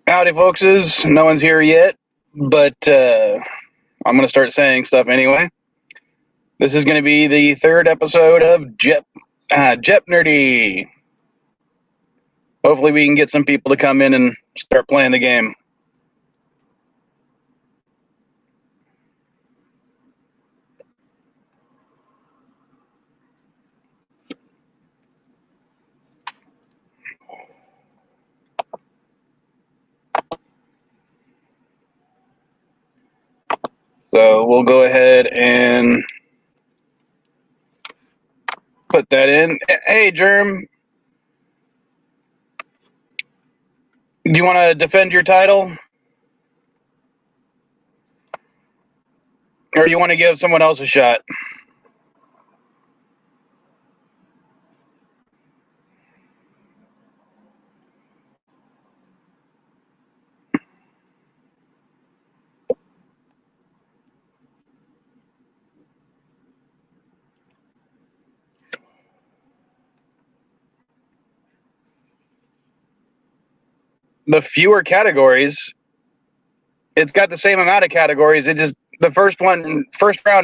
Howdy, folkses. No one's here yet, but I'm going to start saying stuff anyway. This is going to be the third episode of Jeop-Nerdy. Hopefully we can get some people to come in and start playing the game. So we'll go ahead and put that in. Hey, Germ. Do you want to defend your title? Or do you want to give someone else a shot? The fewer categories, it's got the same amount of categories. It just, the first round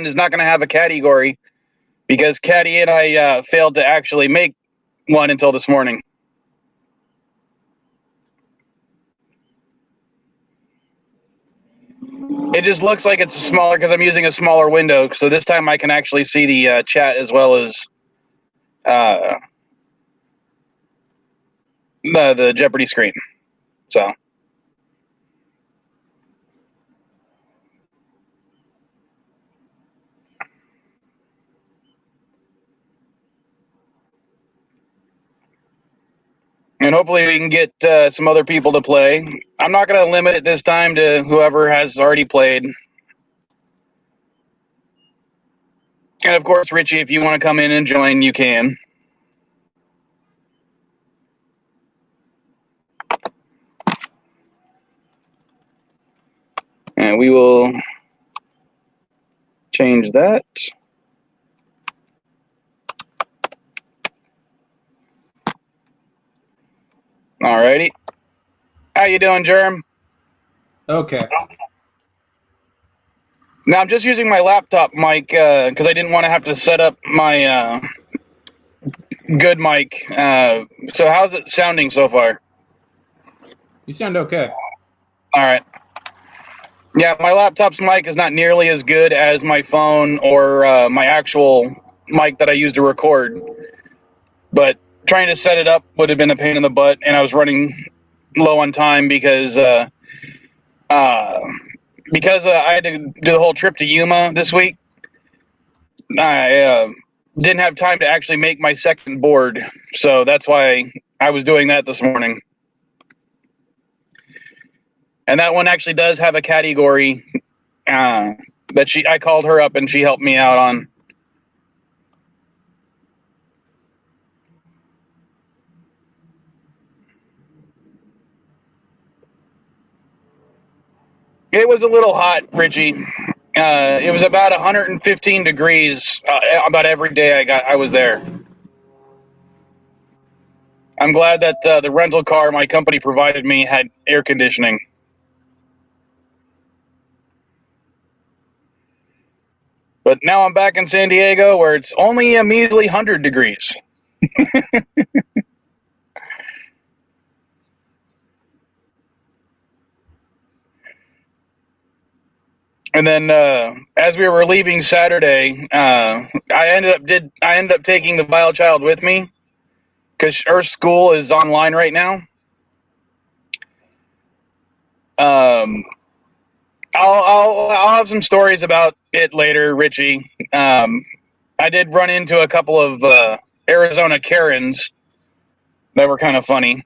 is not going to have a category because Caddy and I failed to actually make one until this morning. It just looks like it's smaller because I'm using a smaller window. So this time I can actually see the chat as well as the Jeopardy screen. So. And hopefully we can get some other people to play. I'm not going to limit it this time to whoever has already played. And of course, Richie, if you want to come in and join, you can. And we will change that. Alrighty. How you doing, Germ? Okay. Now I'm just using my laptop mic because I didn't want to have to set up my good mic. So how's it sounding so far? You sound okay. All right. Yeah, my laptop's mic is not nearly as good as my phone or my actual mic that I use to record. But trying to set it up would have been a pain in the butt, and I was running low on time because I had to do the whole trip to Yuma this week. I didn't have time to actually make my second board, so that's why I was doing that this morning. And that one actually does have a category that I called her up and she helped me out on. It was a little hot, Richie. It was about 115 degrees about every day I was there. I'm glad that the rental car my company provided me had air conditioning. But now I'm back in San Diego where it's only a measly 100 degrees. And then as we were leaving Saturday, I ended up taking the vile child with me because her school is online right now. I'll have some stories about it later, Richie. I did run into a couple of Arizona Karens that were kind of funny,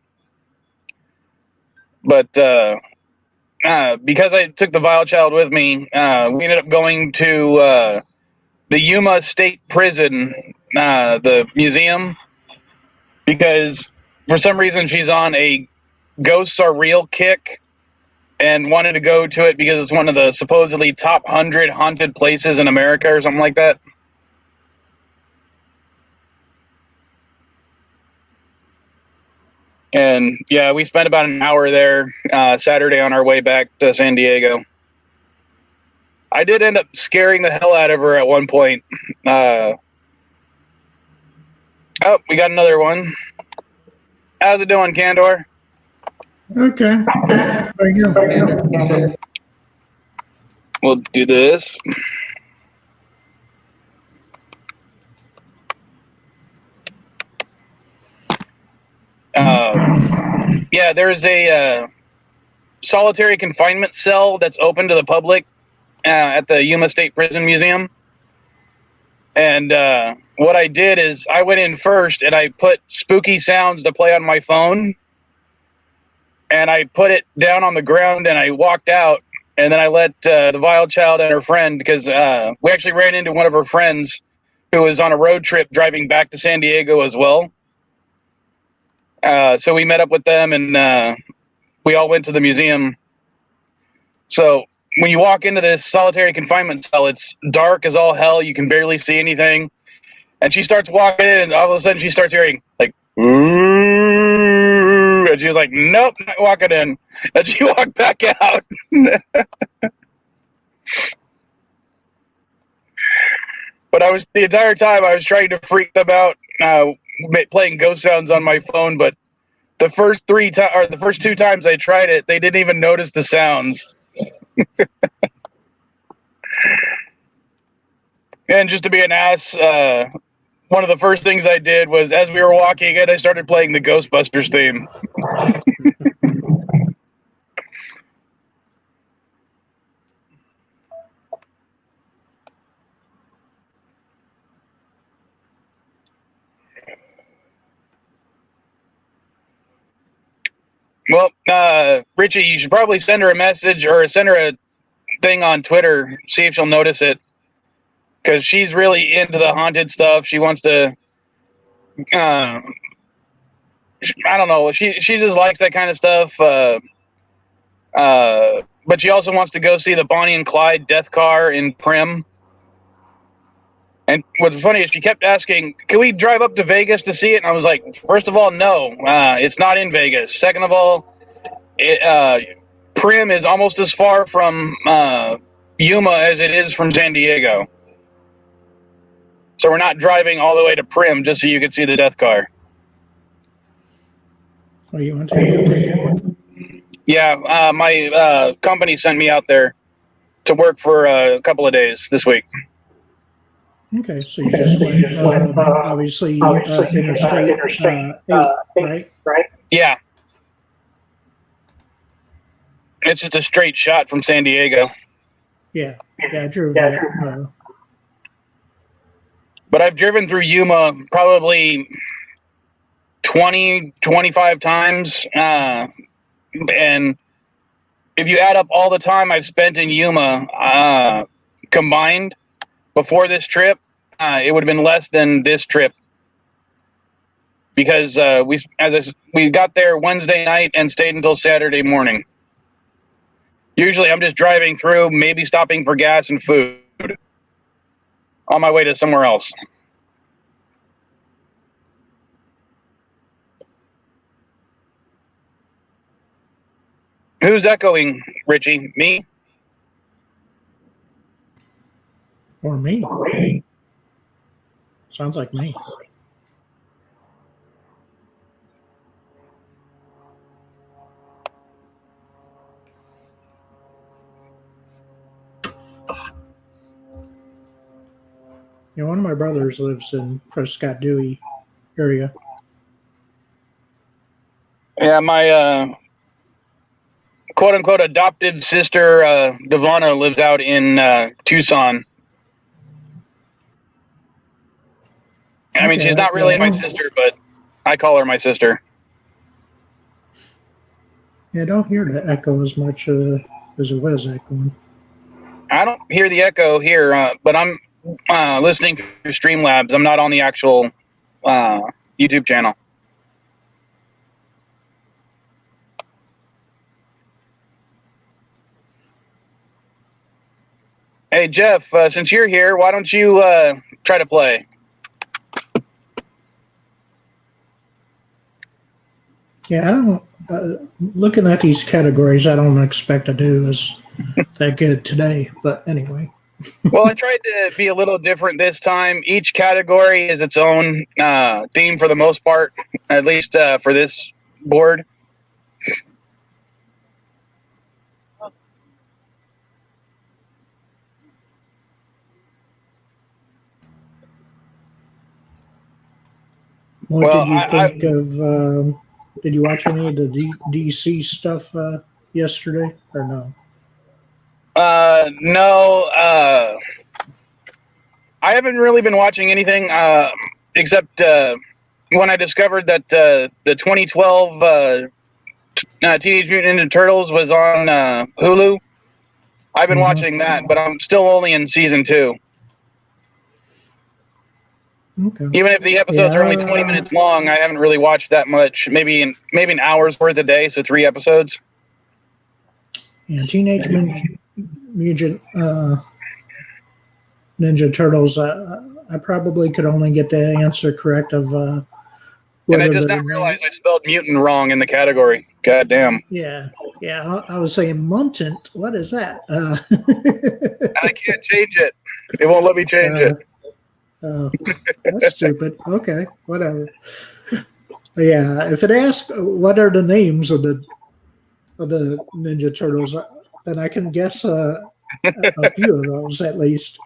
but because I took the vile child with me, we ended up going to the Yuma State Prison, the museum, because for some reason she's on a ghosts are real kick and wanted to go to it because it's one of the supposedly top 100 haunted places in America or something like that. And yeah, we spent about an hour there Saturday on our way back to San Diego. I did end up scaring the hell out of her at one point. Oh, we got another one. How's it doing, Candor? Okay. How are you, Candor? We'll do this. Yeah, there's a solitary confinement cell that's open to the public at the Yuma State Prison Museum. And what I did is I went in first and I put spooky sounds to play on my phone. And I put it down on the ground and I walked out. And then I let the Vile Child and her friend, because we actually ran into one of her friends who was on a road trip driving back to San Diego as well. So we met up with them and we all went to the museum. So when you walk into this solitary confinement cell, it's dark as all hell. You can barely see anything. And she starts walking in, and all of a sudden she starts hearing, like, ooh. And she was like, nope, not walking in. And she walked back out. But the entire time I was trying to freak them out, playing ghost sounds on my phone. But the first two times I tried it, they didn't even notice the sounds. And just to be an ass, one of the first things I did was, as we were walking in, I started playing the Ghostbusters theme. Well, Richie, you should probably send her a message or send her a thing on Twitter, see if she'll notice it. Because she's really into the haunted stuff. She wants to, I don't know, she just likes that kind of stuff. But she also wants to go see the Bonnie and Clyde death car in Prim. And what's funny is she kept asking, can we drive up to Vegas to see it? And I was like, first of all, no, it's not in Vegas. Second of all, Prim is almost as far from Yuma as it is from San Diego. So we're not driving all the way to Prim just so you can see the death car. Oh, you want to? Yeah, my company sent me out there to work for a couple of days this week. Okay, so you just went, obviously Interstate 8, right? Yeah. It's just a straight shot from San Diego. Yeah, I drove that. But I've driven through Yuma probably 20, 25 times. And if you add up all the time I've spent in Yuma combined before this trip, it would have been less than this trip. Because we got there Wednesday night and stayed until Saturday morning. Usually I'm just driving through, maybe stopping for gas and food on my way to somewhere else. Who's echoing, Richie? Me? Or me? Sounds like me. Yeah, one of my brothers lives in Prescott Dewey area. Yeah, my quote-unquote adopted sister, Devonna, lives out in Tucson. I mean, she's not really my sister, but I call her my sister. Yeah, I don't hear the echo as much as it was echoing. I don't hear the echo here, but I'm listening through Streamlabs. I'm not on the actual YouTube channel. Hey, Jeff, since you're here, why don't you try to play? Yeah, I don't. Looking at these categories, I don't expect to do as that good today. But anyway. Well, I tried to be a little different this time. Each category is its own theme for the most part, at least for this board. What did you think of? Did you watch any of the DC stuff yesterday or no? No. I haven't really been watching anything except when I discovered that the 2012 Teenage Mutant Ninja Turtles was on Hulu. I've been watching that, but I'm still only in season 2. Okay. Even if the episodes are only 20 minutes long, I haven't really watched that much. Maybe an hour's worth a day, so 3 episodes. Yeah, Teenage Mutant Ninja Turtles. I probably could only get the answer correct of. And I just now realized I spelled mutant wrong in the category. God damn. Yeah. I was saying mutant. What is that? I can't change it. It won't let me change it. Oh, that's stupid. Okay, whatever. Yeah, if it asks what are the names of the Ninja Turtles, then I can guess a few of those at least.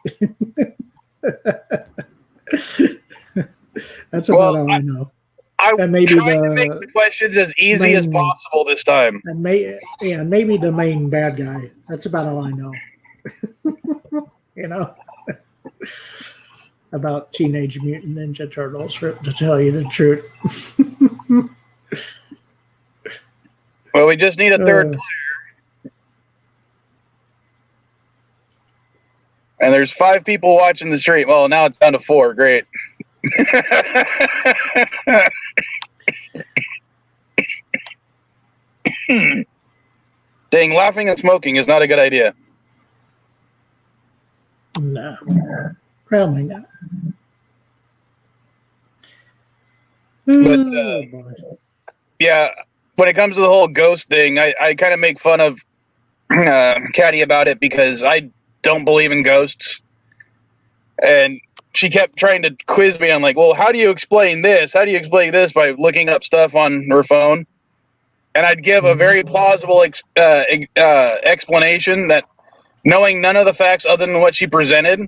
That's about all I know. I'm trying to make the questions as easy as possible this time. And maybe the main bad guy. That's about all I know. You know, about Teenage Mutant Ninja Turtles, to tell you the truth. Well, we just need a third player. And there's 5 people watching the stream. Well, now it's down to 4. Great. Dang, laughing and smoking is not a good idea. No, probably not. But yeah, when it comes to the whole ghost thing, I kind of make fun of Caddy about it because I don't believe in ghosts. And she kept trying to quiz me on like, well, how do you explain this? How do you explain this by looking up stuff on her phone? And I'd give a very plausible explanation that knowing none of the facts other than what she presented.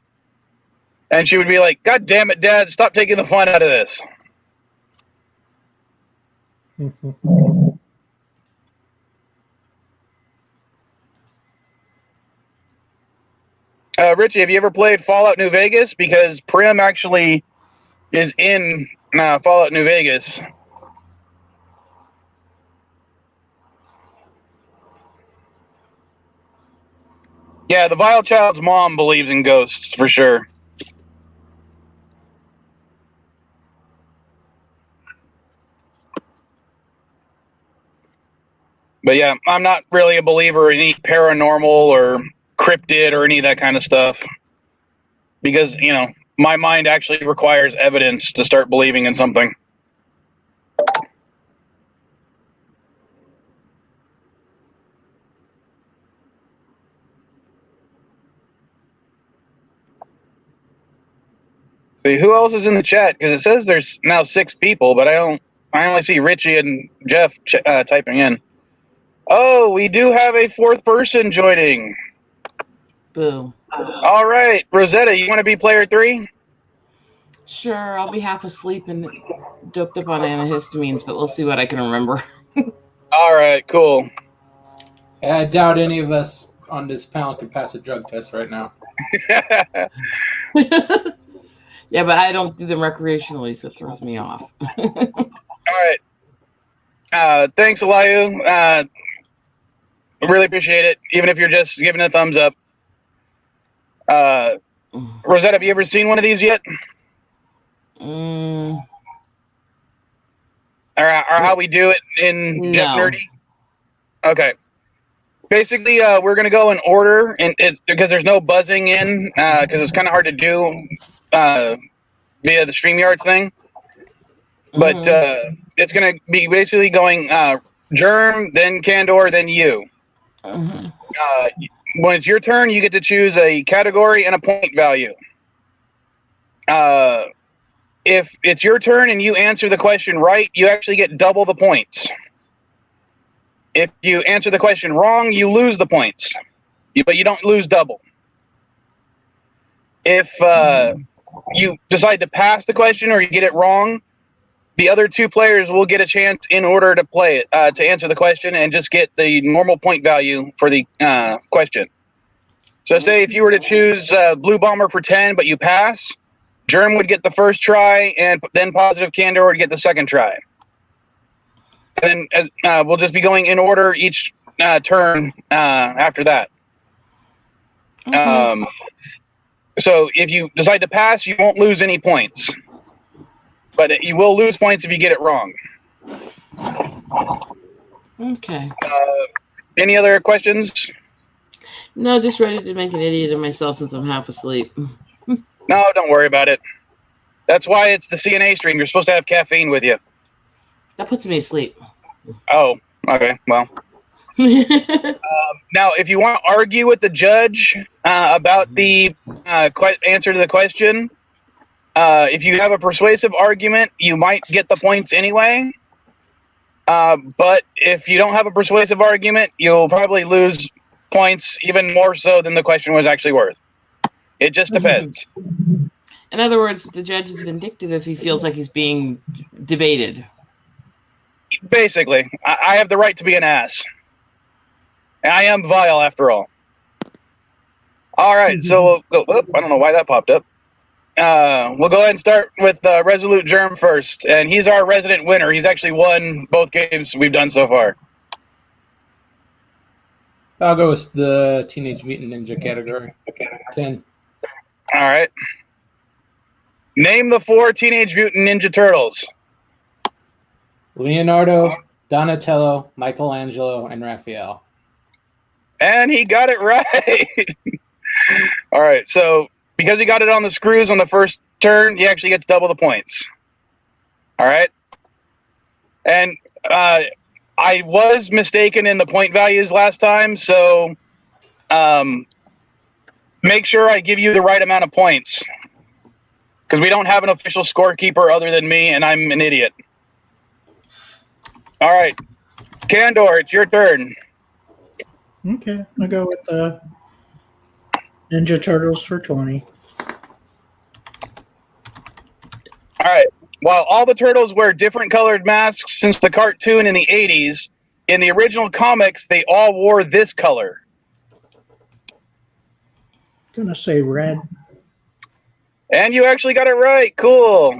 And she would be like, God damn it, Dad, stop taking the fun out of this. Richie, have you ever played Fallout New Vegas? Because Prim actually is in Fallout New Vegas. Yeah, the Vile Child's mom believes in ghosts, for sure. But yeah, I'm not really a believer in any paranormal or cryptid or any of that kind of stuff. Because, you know, my mind actually requires evidence to start believing in something. See, who else is in the chat? Because it says there's now 6 people, but I only see Richie and Jeff typing in. Oh, we do have a 4th person joining. Boo. All right, Rosetta, you want to be player 3? Sure, I'll be half asleep and doped up on antihistamines, but we'll see what I can remember. All right, cool. Yeah, I doubt any of us on this panel can pass a drug test right now. Yeah, but I don't do them recreationally, so it throws me off. All right. Thanks, Eliu. Really appreciate it, even if you're just giving a thumbs up. Rosetta, have you ever seen one of these yet? Or how we do it in Jeop-Nerdy? Okay. Basically, we're going to go in order, and it's because there's no buzzing in, because it's kind of hard to do via the StreamYards thing. But it's going to be basically going Germ, then Candor, then you. Mhm. When it's your turn, you get to choose a category and a point value. If it's your turn and you answer the question right, you actually get double the points. If you answer the question wrong, you lose the points, but you don't lose double. If you decide to pass the question or you get it wrong, the other two players will get a chance in order to play it, to answer the question and just get the normal point value for the question. So say if you were to choose Blue Bomber for 10, but you pass, Germ would get the first try, and then Positive Candor would get the second try. And then we'll just be going in order each turn after that. Okay. So if you decide to pass, you won't lose any points. But you will lose points if you get it wrong. Okay. Any other questions? No, just ready to make an idiot of myself since I'm half asleep. No, don't worry about it. That's why it's the CNA stream. You're supposed to have caffeine with you. That puts me asleep. Oh, okay. Well. Now, if you want to argue with the judge about the answer to the question, if you have a persuasive argument, you might get the points anyway. But if you don't have a persuasive argument, you'll probably lose points even more so than the question was actually worth. It just depends. In other words, the judge is vindictive if he feels like he's being debated. Basically, I have the right to be an ass. And I am vile after all. All right, so we'll go. I don't know why that popped up. We'll go ahead and start with Resolute Germ first, and he's our resident winner. He's actually won both games we've done so far. I'll go with the Teenage Mutant Ninja category. 10. All right. Name the 4 Teenage Mutant Ninja Turtles. Leonardo, Donatello, Michelangelo, and Raphael. And he got it right. All right, so because he got it on the screws on the first turn, he actually gets double the points. All right. And I was mistaken in the point values last time, so make sure I give you the right amount of points. Because we don't have an official scorekeeper other than me, and I'm an idiot. All right. Candor, it's your turn. Okay, I'll go with the Ninja Turtles for 20. All right. While all the turtles wear different colored masks since the cartoon in the 80s, in the original comics, they all wore this color. Gonna say red. And you actually got it right. Cool.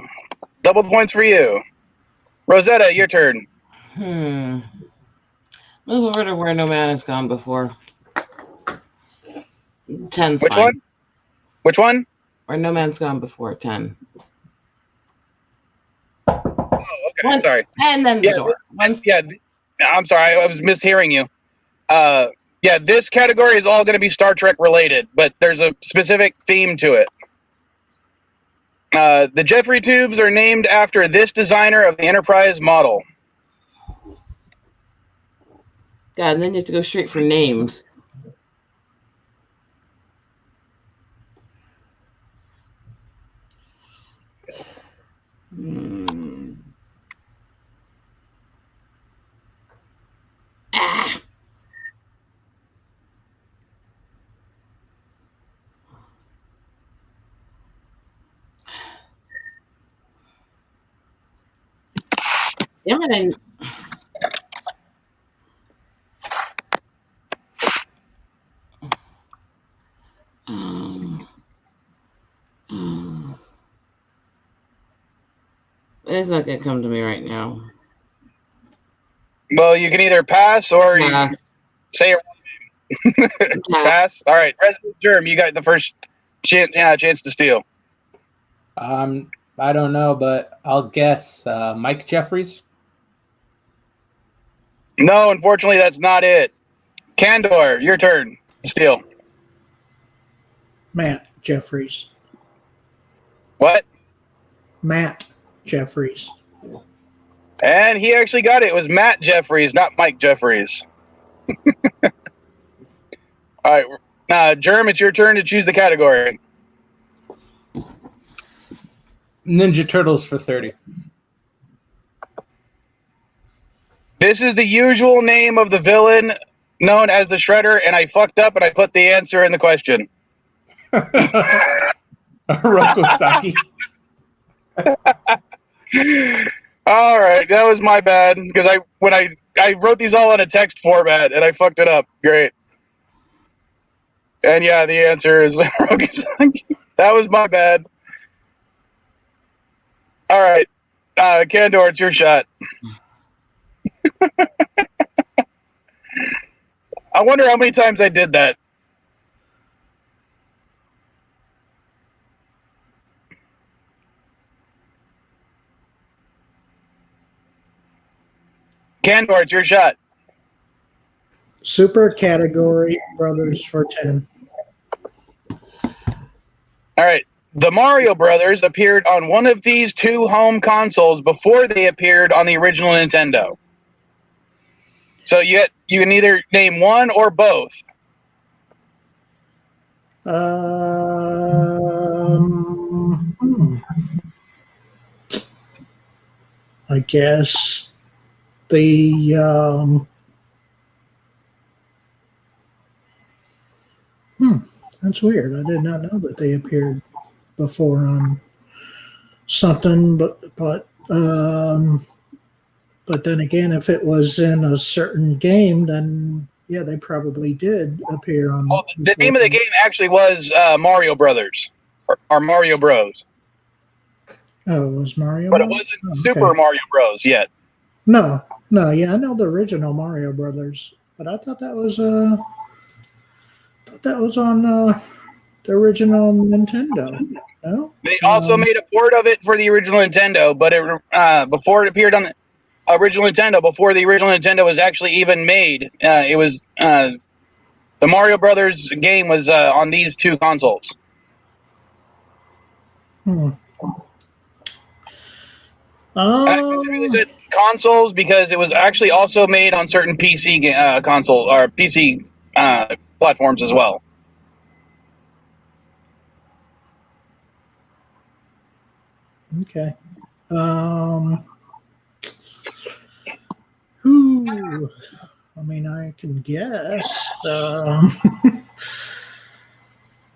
Double points for you. Rosetta, your turn. Move over to where no man has gone before. 10's Which fine. one? Which one? Where no man's gone before. 10. Oh, okay. One, Sorry. And then the door. Yeah, I'm sorry. I was mishearing you. Yeah, this category is all going to be Star Trek related, but there's a specific theme to it. The Jeffery tubes are named after this designer of the Enterprise model. God, and then you have to go straight for names. Ah. Damn it, it's not gonna come to me right now. Well, you can either pass or Pass. say it. Pass. All right, Resident Germ, you got the first chance to steal. I don't know, but I'll guess Mike Jeffries. No, unfortunately, that's not it. Candor, your turn. Steal. Matt Jeffries. What? Matt Jeffries. And he actually got it. It was Matt Jeffries, not Mike Jeffries. All right. Germ, it's your turn to choose the category. Ninja Turtles for 30. This is the usual name of the villain known as the Shredder, and I fucked up and I put the answer in the question. Rokosaki. All right, that was my bad because I wrote these all in a text format and I fucked it up. Great. And yeah, the answer is Rokosaki. That was my bad. All right, Kandor, it's your shot. I wonder how many times I did that. Kandor, it's your shot. Super category Brothers for 10. All right. The Mario Brothers appeared on one of these two home consoles before they appeared on the original Nintendo. So you can either name one or both. I guess the that's weird. I did not know that they appeared before on something, but then again, if it was in a certain game, then yeah, they probably did appear on. Well, the name of the game actually was Mario Brothers or Mario Bros. Oh, it was Mario, but it wasn't Super Mario Bros. Yet. No, yeah, I know the original Mario Brothers, but I thought that was on the original Nintendo. No, they also made a port of it for the original Nintendo, but it before it appeared on the original Nintendo, before the original Nintendo was actually even made, it was the Mario Brothers game was on these two consoles. I specifically said consoles because it was actually also made on certain PC console or PC platforms as well. Okay. I mean, I can guess.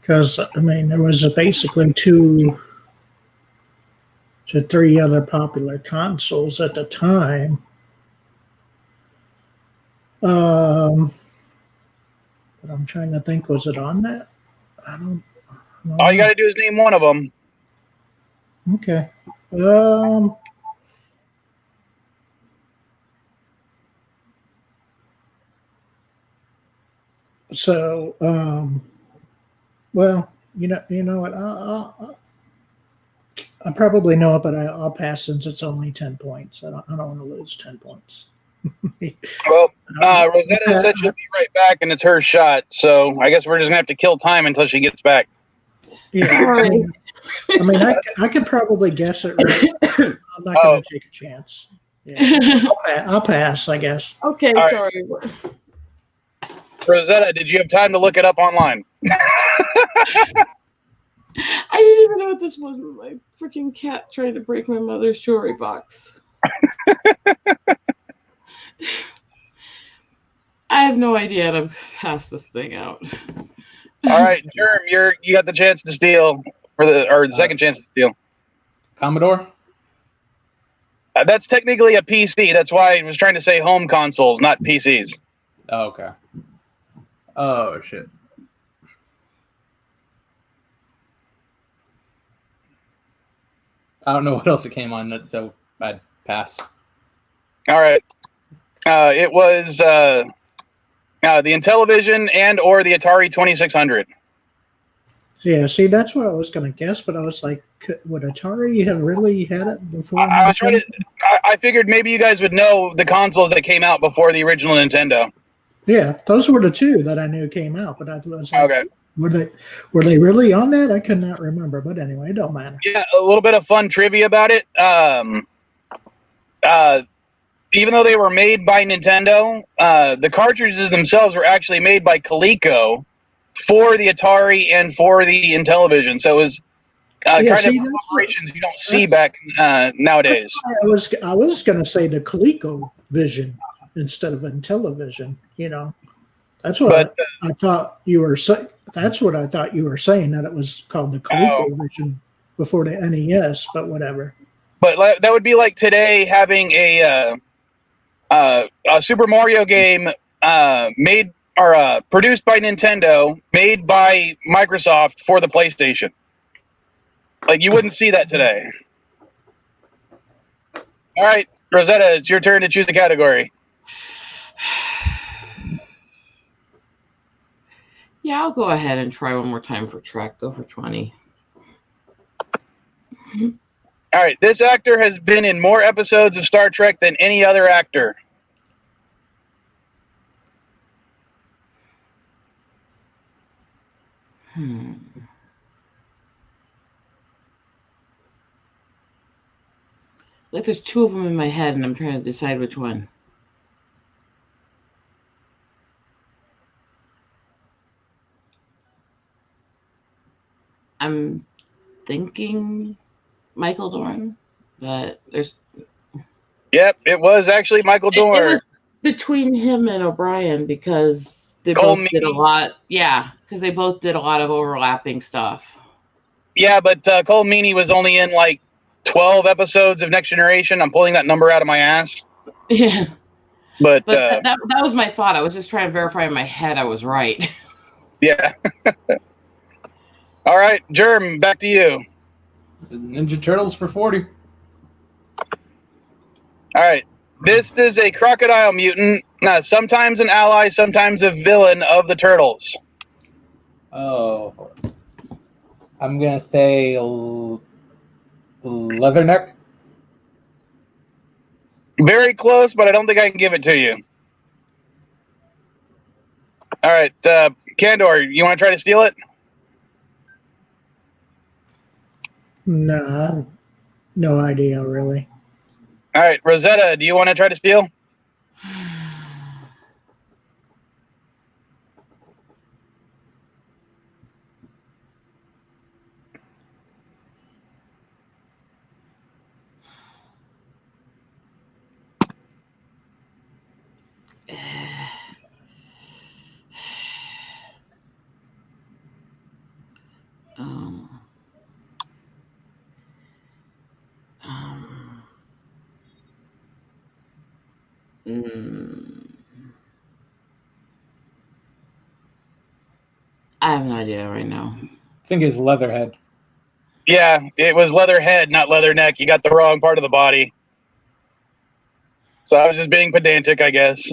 Because, I mean, there was basically 2 to 3 other popular consoles at the time. But I'm trying to think, was it on that? I don't know. All you got to do is name one of them. Okay. So, well, you know what? I probably know it, but I'll pass since it's only 10 points. I don't want to lose 10 points. Well, Rosetta said she'll be right back, and it's her shot. So I guess we're just gonna have to kill time until she gets back. Yeah, I mean, I could probably guess it right. I'm not going to take a chance. Yeah. I'll pass, I guess. Okay, all sorry. Right. Rosetta, did you have time to look it up online? I didn't even know what this was. My freaking cat trying to break my mother's jewelry box. I have no idea how to pass this thing out. All right, Germ, you got the chance to steal the second chance to steal. Commodore? That's technically a PC. That's why I was trying to say home consoles, not PCs. Oh, okay. Oh, shit. I don't know what else it came on, so I'd pass. All right. It was the Intellivision and or the Atari 2600. Yeah, see, that's what I was going to guess, but I was like, would Atari have really had it before? I figured maybe you guys would know the consoles that came out before the original Nintendo. Yeah, those were the 2 that I knew came out, but I was like, okay. Were they really on that? I could not remember, but anyway, it don't matter. Yeah, a little bit of fun trivia about it. even though they were made by Nintendo, the cartridges themselves were actually made by Coleco for the Atari and for the Intellivision. So it was kind of operations you don't see back nowadays. I was going to say the Coleco Vision instead of Intellivision. You know, that's what I thought you were saying. That's what I thought you were saying, that it was called the Coleco Vision before the NES, but whatever. But that would be like today having a Super Mario game made or produced by Nintendo, made by Microsoft for the PlayStation. Like, you wouldn't see that today. All right, Rosetta, it's your turn to choose a category. Yeah, I'll go ahead and try one more time for Trek. Go for 20. All right, this actor has been in more episodes of Star Trek than any other actor. Like, there's two of them in my head, and I'm trying to decide which one. I'm thinking Michael Dorn, but there's... Yep, it was actually Michael Dorn. It was between him and O'Brien, because they both did a lot. Yeah, because they both did a lot of overlapping stuff. Yeah, but Cole Meany was only in like 12 episodes of Next Generation. I'm pulling that number out of my ass. Yeah. But that was my thought. I was just trying to verify in my head I was right. Yeah. All right, Germ, back to you. The Ninja Turtles for 40. All right. This is a crocodile mutant, sometimes an ally, sometimes a villain of the Turtles. Oh. I'm going to say Leatherneck. Very close, but I don't think I can give it to you. All right, Kandor, you want to try to steal it? Nah, no idea, really. All right, Rosetta, do you want to try to steal? I have no idea right now. I think it's Leatherhead. Yeah, it was Leatherhead, not Leatherneck. You got the wrong part of the body. So I was just being pedantic, I guess.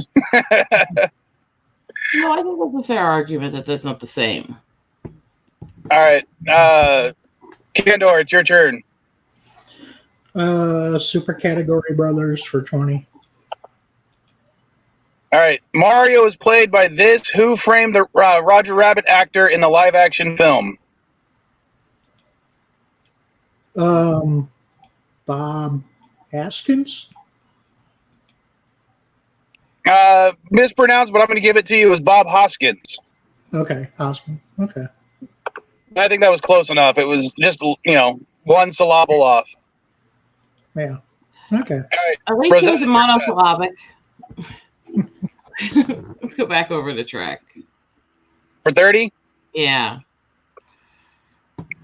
No, I think that's a fair argument that that's not the same. All right, Kandor, it's your turn. Super Category Brothers for 20. All right, Mario is played by this Who Framed the Roger Rabbit actor in the live-action film? Bob Hoskins? Mispronounced, but I'm going to give it to you as Bob Hoskins. Okay, Hoskins. Okay. I think that was close enough. It was just, one syllable off. Yeah. Okay. All right. At least it was a monosyllabic. Let's go back over the track. For 30? Yeah.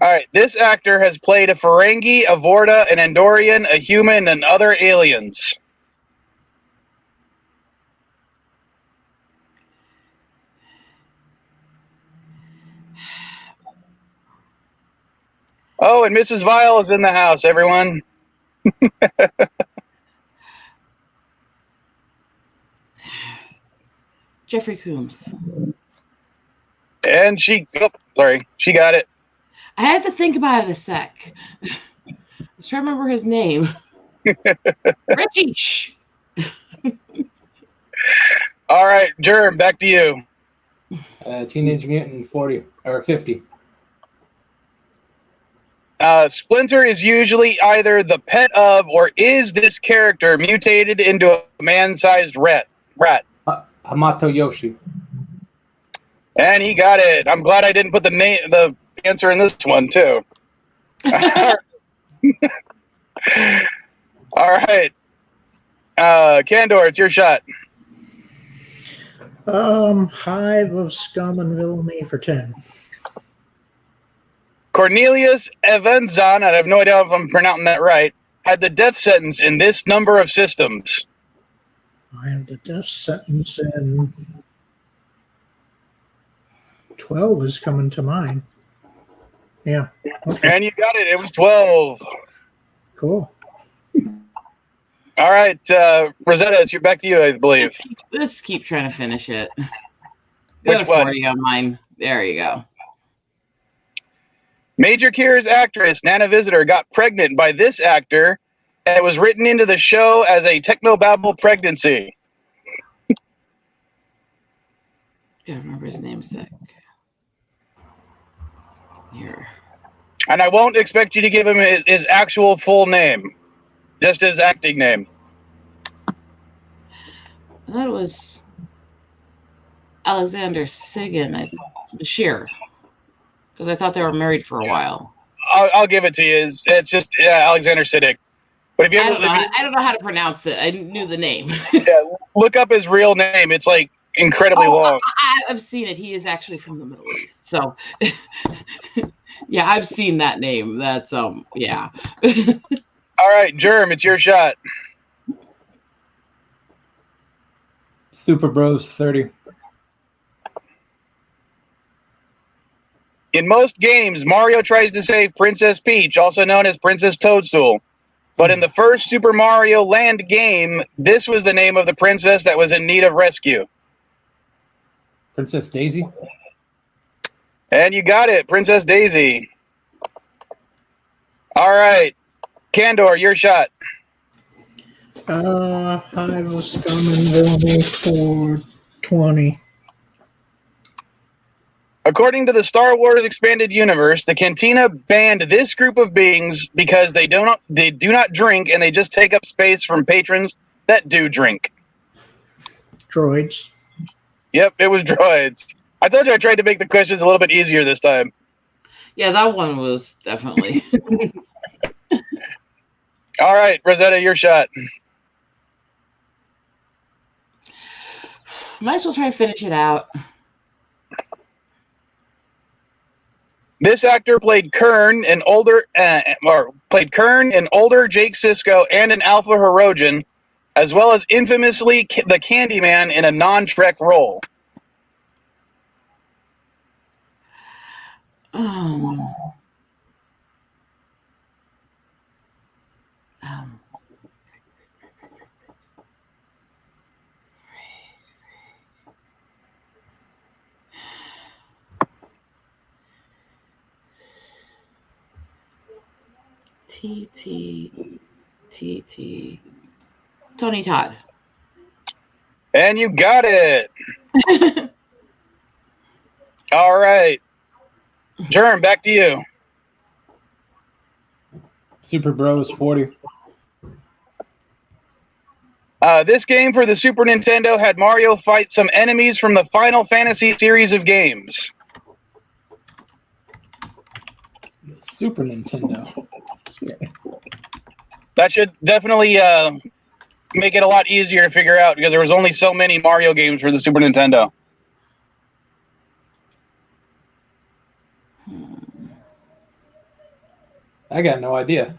All right. This actor has played a Ferengi, a Vorta, an Andorian, a human, and other aliens. Oh, and Mrs. Vile is in the house, everyone. Jeffery Combs. And she got it. I had to think about it a sec. Let's try to remember his name. Reggie. Shh. All right, Germ, back to you. Teenage Mutant 40 or 50. Splinter is usually either the pet of or is this character mutated into a man-sized rat. Hamato Yoshi. And he got it. I'm glad I didn't put the answer in this one too. All right. Candor, it's your shot. Hive of scum and villainy for 10. Cornelius Evenzon, I have no idea if I'm pronouncing that right, had the death sentence in this number of systems. I have the death sentence in 12 is coming to mind. Yeah. Okay. And you got it. It was 12. Cool. All right, Rosetta, it's back to you, I believe. Let's keep trying to finish it. Which one? 40 on mine. There you go. Major Kira's actress, Nana Visitor, got pregnant by this actor, and it was written into the show as a technobabble pregnancy. Can't remember his namesake. Here. And I won't expect you to give him his actual full name, just his acting name. I thought it was Alexander Sigin, Bashir, because I thought they were married for a while. I'll give it to you. It's just Alexander Siddig. But if you I don't know how to pronounce it. I knew the name. Yeah, look up his real name. It's like incredibly long. I've seen it. He is actually from the Middle East. So, yeah, I've seen that name. That's yeah. All right, Germ, it's your shot. Super Bros 30. In most games, Mario tries to save Princess Peach, also known as Princess Toadstool. But in the first Super Mario Land game, this was the name of the princess that was in need of rescue. Princess Daisy. And you got it, Princess Daisy. All right, Candor, your shot. Hive of scum and villainy for 20. According to the Star Wars Expanded Universe, the Cantina banned this group of beings because they do not drink and they just take up space from patrons that do drink. Droids. Yep, it was droids. I told you I tried to make the questions a little bit easier this time. Yeah, that one was definitely. All right, Rosetta, your shot. Might as well try to finish it out. This actor played Kern, an older Jake Sisko, and an Alpha Hirogen, as well as infamously the Candyman in a non-Trek role. Tony Todd. And you got it. All right. Germ, back to you. Super Bros 40. This game for the Super Nintendo had Mario fight some enemies from the Final Fantasy series of games. The Super Nintendo. That should definitely make it a lot easier to figure out because there was only so many Mario games for the Super Nintendo. I got no idea.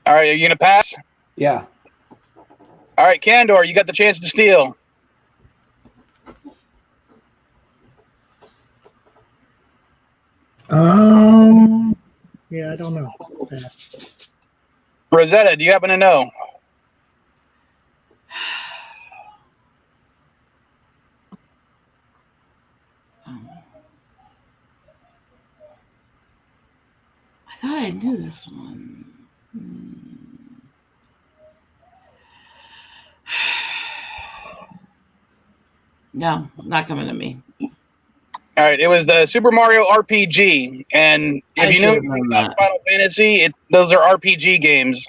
All right, are you going to pass? Yeah. All right, Candor, you got the chance to steal. Yeah, I don't know. Pass. Rosetta, do you happen to know? I thought I knew this one. No, not coming to me. All right, it was the Super Mario RPG, and if you know anything about Final Fantasy, those are RPG games.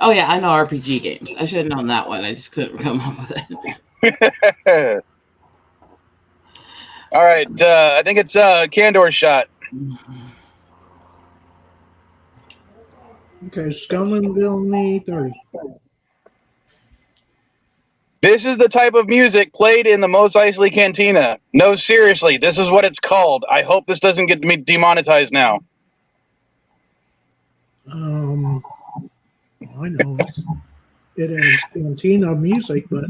Oh yeah, I know RPG games. I should have known that one. I just couldn't come up with it. All right, I think it's Candor's shot. Okay, Scum Villainy 30. This is the type of music played in the Mos Eisley Cantina. No, seriously, this is what it's called. I hope this doesn't get me demonetized now. I know it is Cantina music, but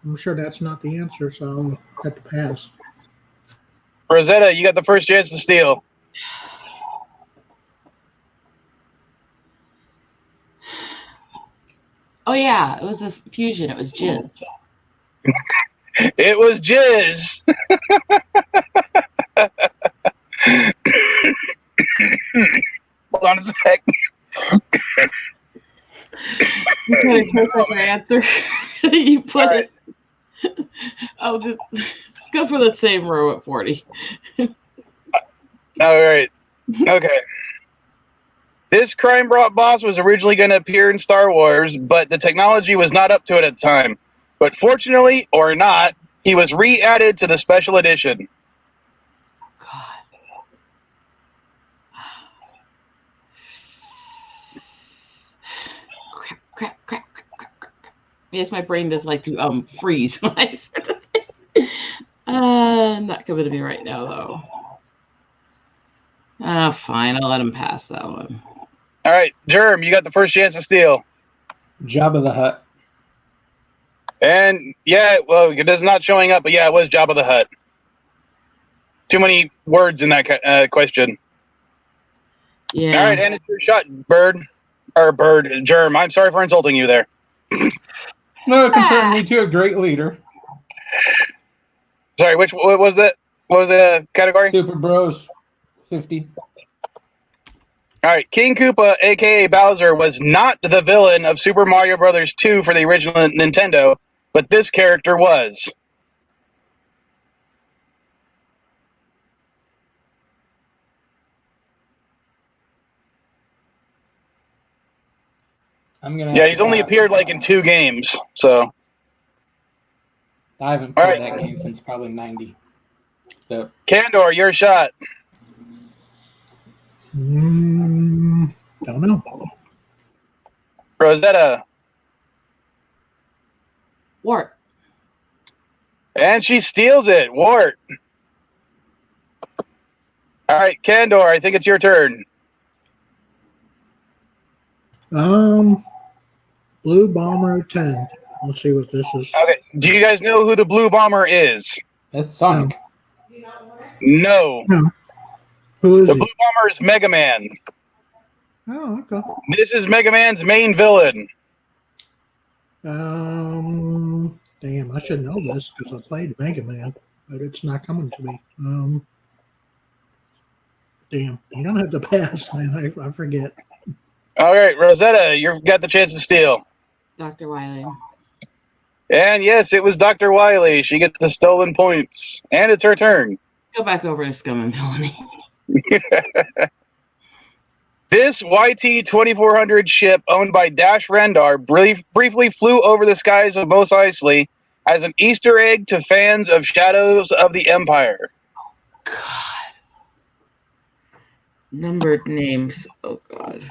I'm sure that's not the answer, so I'll have to pass. Rosetta, you got the first chance to steal. Oh yeah, it was a fusion. It was Jizz. It was Jizz. Hold on a sec. You put a perfect answer. You put it. I'll just go for the same row at 40. All right. Okay. This crime boss was originally going to appear in Star Wars, but the technology was not up to it at the time. But fortunately, or not, he was re-added to the special edition. God. Crap. Yes, my brain does like to freeze when I start to think. Not coming to me right now, though. Fine, I'll let him pass that one. All right, Germ, you got the first chance to steal. Jabba the Hutt. And yeah, well, it is not showing up, but yeah, it was Jabba the Hutt. Too many words in that question. Yeah. All right, and it's your shot, Germ. I'm sorry for insulting you there. No, comparing me to a great leader. Sorry, what was that? What was the category? Super Bros, 50. All right, King Koopa, a.k.a. Bowser, was not the villain of Super Mario Bros. 2 for the original Nintendo, but this character was. He's only appeared like in 2 games, so. I haven't played that game since probably 90. So. Candor, your shot. Don't know. Rosetta. Wart. And she steals it. Wart. All right, Candor, I think it's your turn. Blue Bomber 10. Let's see what this is. Okay, do you guys know who the Blue Bomber is? That's Sonic. No. Who is the he? Blue Bomber is Mega Man. Oh, okay. This is Mega Man's main villain. Damn, I should know this because I played Mega Man, but it's not coming to me. Damn, you don't have to pass, man. I forget. All right, Rosetta, you've got the chance to steal. Dr. Wily. And yes, it was Dr. Wily. She gets the stolen points. And it's her turn. Go back over to Scum and Villainy. This YT-2400 ship owned by Dash Rendar briefly flew over the skies of Mos Eisley as an Easter egg to fans of Shadows of the Empire. God. Numbered names. Oh, God.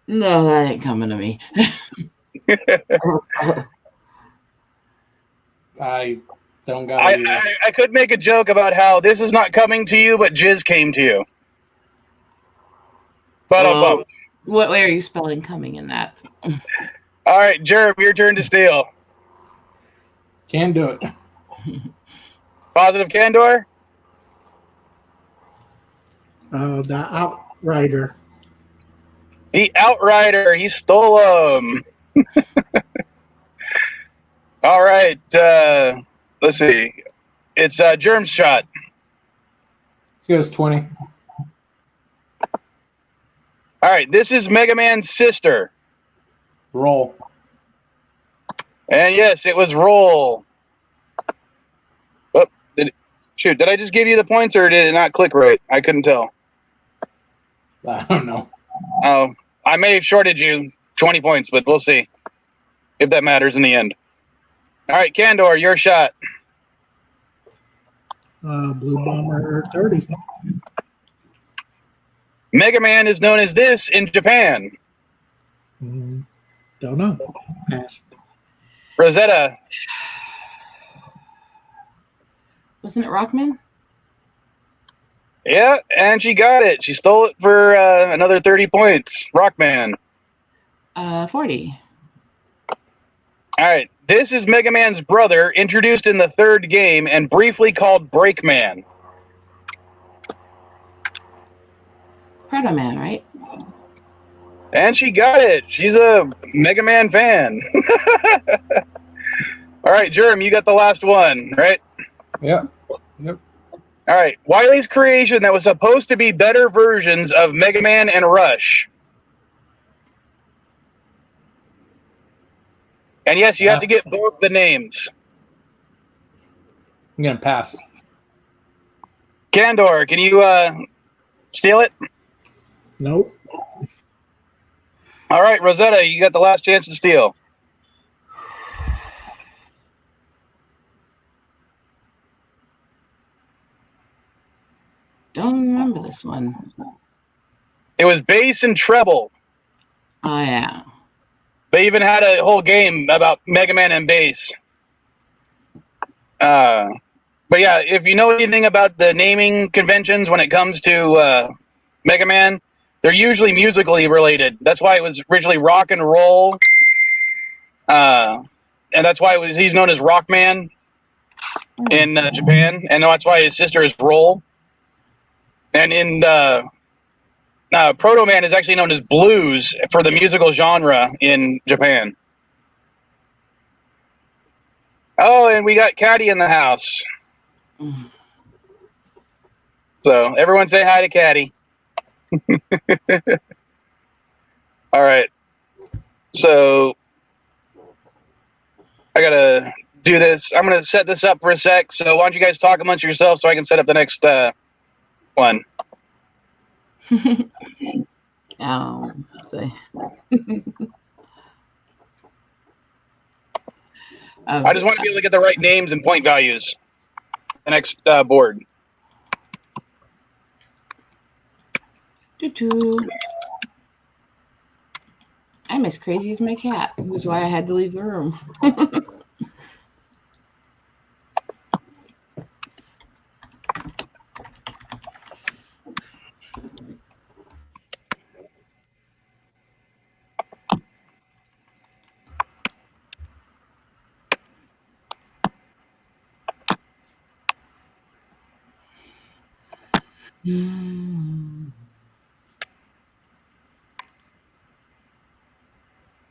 No, that ain't coming to me. I don't got it. I could make a joke about how this is not coming to you, but Jizz came to you. But what way are you spelling coming in that? All right, Jerem, your turn to steal. Can do it. Positive Candor? The Outrider. The Outrider. He stole them. All right. Let's see. It's Germ's shot. Let's go 20. All right. This is Mega Man's sister. Roll. And yes, it was roll. Oh, did I just give you the points or did it not click right? I couldn't tell. I don't know. Oh, I may have shorted you 20 points, but we'll see if that matters in the end. All right, Kandor, your shot. Blue Bomber 30. Mega Man is known as this in Japan. Don't know. Pass. Rosetta. Wasn't it Rockman? Yeah, and she got it. She stole it for another 30 points. Rockman. 40. All right. This is Mega Man's brother, introduced in the third game and briefly called Breakman. Protoman, right? And she got it. She's a Mega Man fan. All right, Jerem, you got the last one, right? Yep. All right. Wily's creation that was supposed to be better versions of Mega Man and Rush. And yes, you have to get both the names. I'm going to pass. Kandor, can you steal it? Nope. All right, Rosetta, you got the last chance to steal. Don't remember this one. It was bass and treble. Oh, yeah. They even had a whole game about Mega Man and bass. But yeah, if you know anything about the naming conventions when it comes to Mega Man, they're usually musically related. That's why it was originally rock and roll. And that's why he's known as Rockman in Japan. And that's why his sister is Roll. And in Protoman is actually known as blues for the musical genre in Japan. Oh, and we got Caddy in the house. So everyone say hi to Caddy. All right. So I got to do this. I'm going to set this up for a sec. So why don't you guys talk amongst yourselves so I can set up the next one. Say. I just want to be able to get the right names and point values. The next board. I'm as crazy as my cat, which is why I had to leave the room.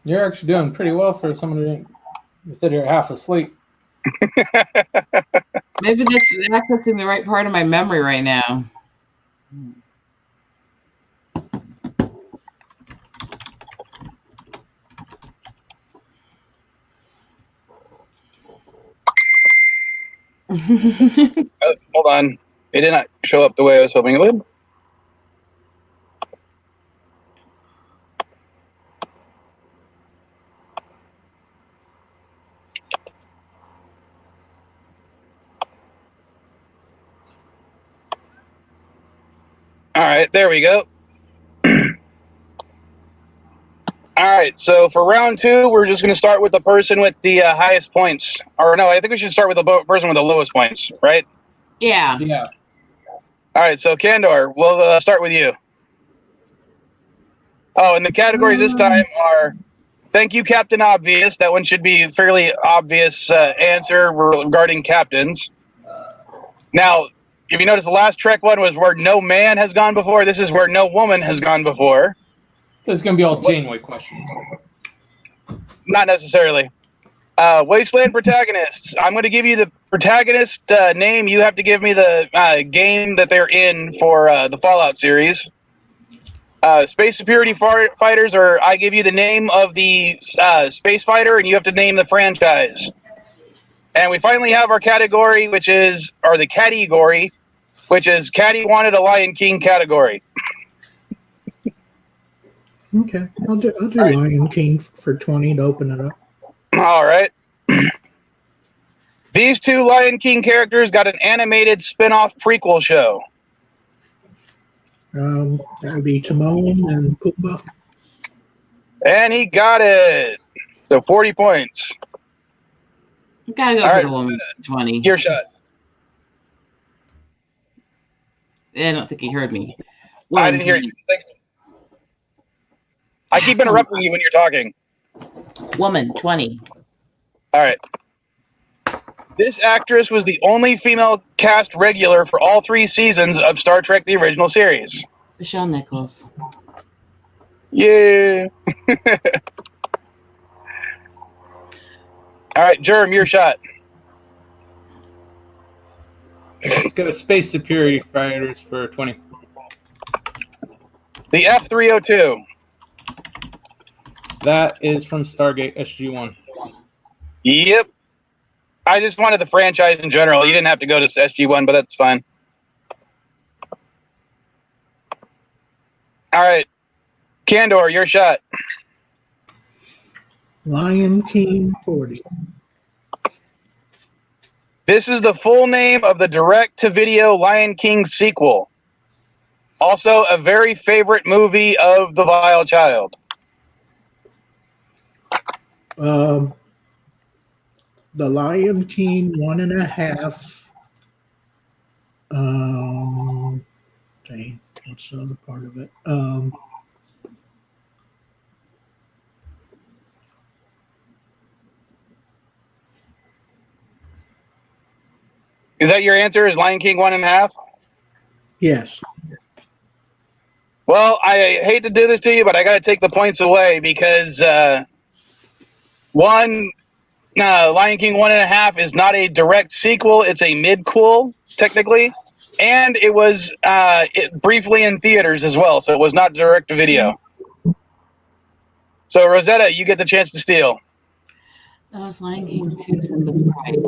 You're actually doing pretty well for someone who didn't sit here half asleep. Maybe that's accessing the right part of my memory right now. Hold on. It did not show up the way I was hoping it would. All right, there we go. All right, so for round two, we're just going to start with the person with the highest points. Or no, I think we should start with the person with the lowest points, right? Yeah. All right, so Kandor, we'll start with you. Oh, and the categories this time are thank you, Captain Obvious. That one should be a fairly obvious answer regarding captains. Now, if you notice, the last Trek one was where no man has gone before. This is where no woman has gone before. It's going to be all Janeway questions. Not necessarily. Wasteland protagonists. I'm going to give you the protagonist name. You have to give me the game that they're in for the Fallout series. Space security fighters, or I give you the name of the space fighter, and you have to name the franchise. And we finally have our category, or the category, which is Caddy wanted a Lion King category. Okay, I'll do right. Lion King for 20 to open it up. All right. These two Lion King characters got an animated spin-off prequel show. That would be Timon and Pumbaa. And he got it. So 40 points. Gotta go All for right. the woman. 20. Your shot. I don't think he heard me. I didn't hear you. I keep interrupting you when you're talking. Woman, 20. All right. This actress was the only female cast regular for all 3 seasons of Star Trek: The Original Series. Nichelle Nichols. Yeah. All right, Germ, your shot. Let's go to Space Superiority Fighters for 20. The F-302. That is from Stargate SG-1. Yep. I just wanted the franchise in general. You didn't have to go to SG-1, but that's fine. All right. Candor, your shot. Lion King 40. This is the full name of the direct-to-video Lion King sequel. Also, a very favorite movie of the Vile Child. The Lion King 1.5. Dang, what's the other part of it? Is that your answer? Is Lion King 1.5? Yes. Well, I hate to do this to you, but I got to take the points away because Lion King 1.5 is not a direct sequel; it's a mid-quel, technically, and it was briefly in theaters as well, so it was not direct to video. So, Rosetta, you get the chance to steal. That was Lion King 2, Simba's Pride.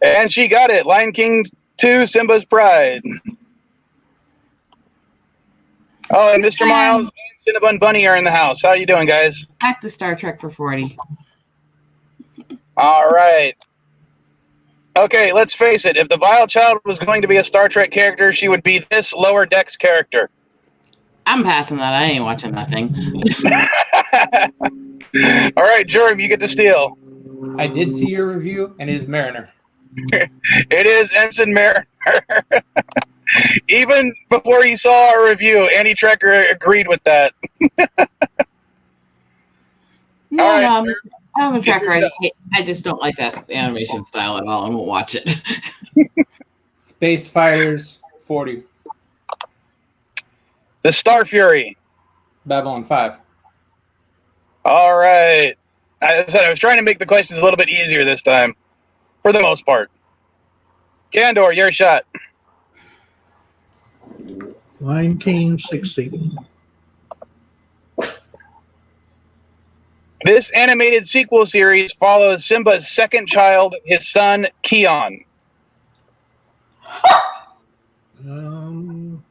And she got it. Lion King 2, Simba's Pride. Oh, and Mr. Miles and Cinnabon Bunny are in the house. How you doing, guys? Back to Star Trek for 40. All right. Okay, let's face it. If the Vile Child was going to be a Star Trek character, she would be this Lower Decks character. I'm passing that. I ain't watching that thing. All right, Jerem, you get to steal. I did see your review, and it is Mariner. It is Ensign Mariner. Even before you saw our review, Annie Trekker agreed with that. No, All right. no, I'm a tracker. I just don't like that animation style at all. I won't watch it. Space Fighters 40. The Star Fury. Babylon 5. All right. I was trying to make the questions a little bit easier this time, for the most part. Candor, your shot. Lion King 60. This animated sequel series follows Simba's second child, his son, Keon. Don't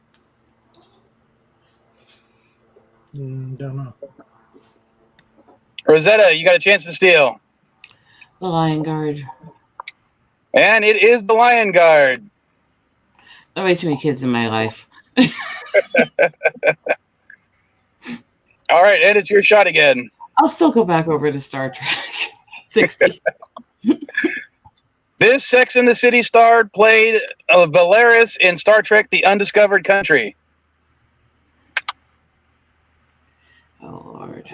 know. Rosetta, you got a chance to steal. The Lion Guard. And it is the Lion Guard. There are way too many kids in my life. All right, Ed, it's your shot again. I'll still go back over to Star Trek 60. This Sex and the City star played Valeris in Star Trek: The Undiscovered Country. Oh, Lord.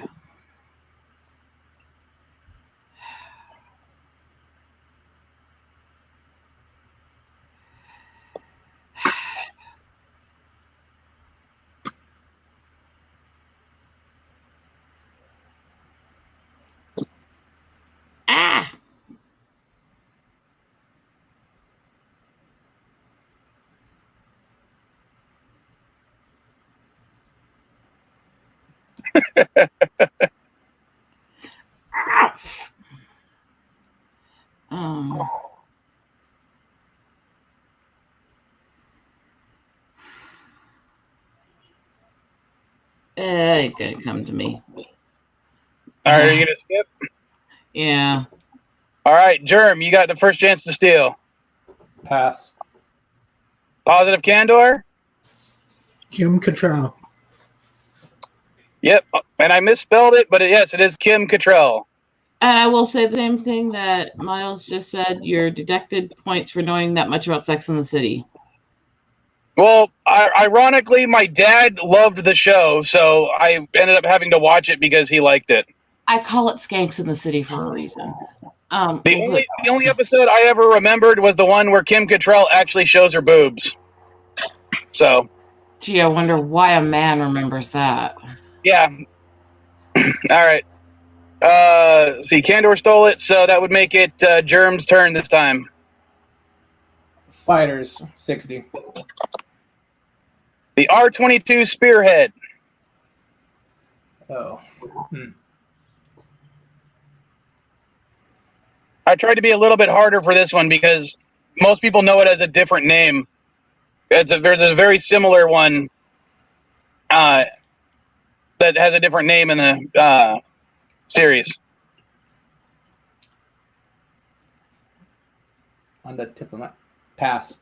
Ah! um, It gonna come to me. Are you gonna skip? Yeah. All right, Germ, you got the first chance to steal. Pass. Positive Candor? Kim Cattrall. Yep, and I misspelled it, but yes, it is Kim Cattrall. And I will say the same thing that Miles just said. You're deducted points for knowing that much about Sex and the City. Well, ironically, my dad loved the show, so I ended up having to watch it because he liked it. I call it Skanks in the City for a reason. The only episode I ever remembered was the one where Kim Cattrall actually shows her boobs. So, gee, I wonder why a man remembers that. yeah. All right. See, Candor stole it, so that would make it Germ's turn this time. Fighters, 60. The R-22 Spearhead. Oh. I tried to be a little bit harder for this one because most people know it as a different name. There's a very similar one that has a different name in the series. On the tip of my pass.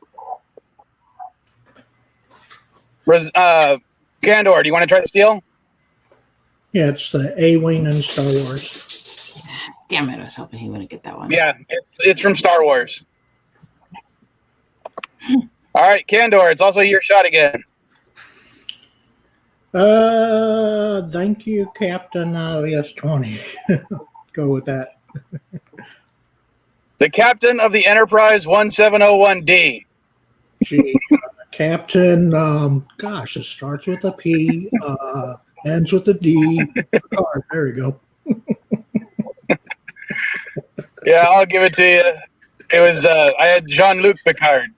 Candor, do you want to try to steal? Yeah, it's the A-Wing in Star Wars. Damn it, I was hoping he wouldn't get that one. Yeah, it's from Star Wars. All right, Candor, it's also your shot again. Thank you, Captain S-20. Go with that. The captain of the Enterprise 1701D. Gee, Captain, gosh, it starts with a P, ends with a D. Picard, there you go. Yeah, I'll give it to you. It was, I had Jean-Luc Picard.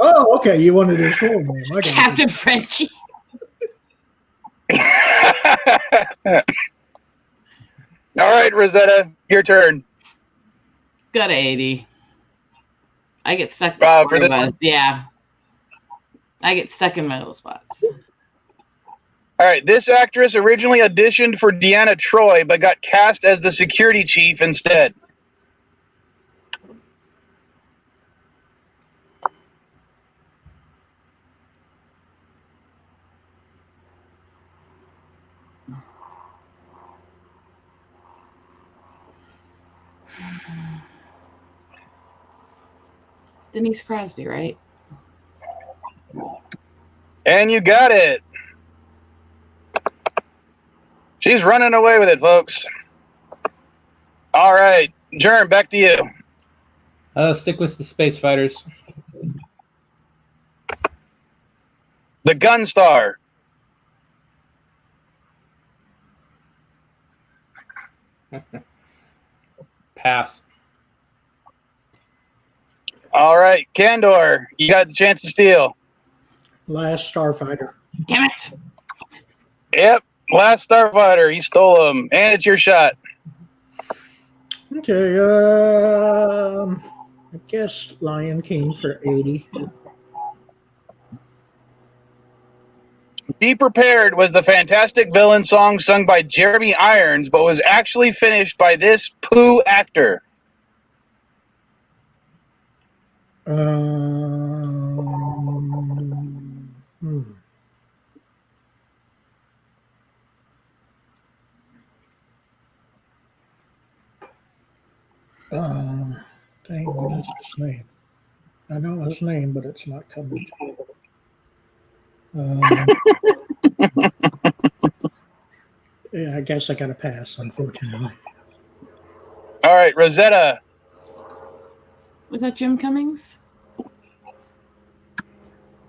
Oh, okay, you wanted his full name. I got Captain Frenchie. All right, Rosetta, your turn. Got 80. I get stuck. For this one? Yeah. I get stuck in my little spots. All right, this actress originally auditioned for Deanna Troi, but got cast as the security chief instead. Denise Crosby, right? And you got it. She's running away with it, folks. All right, Germ, back to you. Stick with the space fighters. The Gunstar. Pass. All right, Candor, you got the chance to steal. Last Starfighter. Damn it. Yep, last Starfighter. He stole them, and it's your shot. Okay, I guess Lion King for 80. Be Prepared was the fantastic villain song sung by Jeremy Irons, but was actually finished by this poo actor. Dang, what is his name? I know his name, but it's not coming to yeah, I guess I got to pass, unfortunately. All right, Rosetta. Was that Jim Cummings?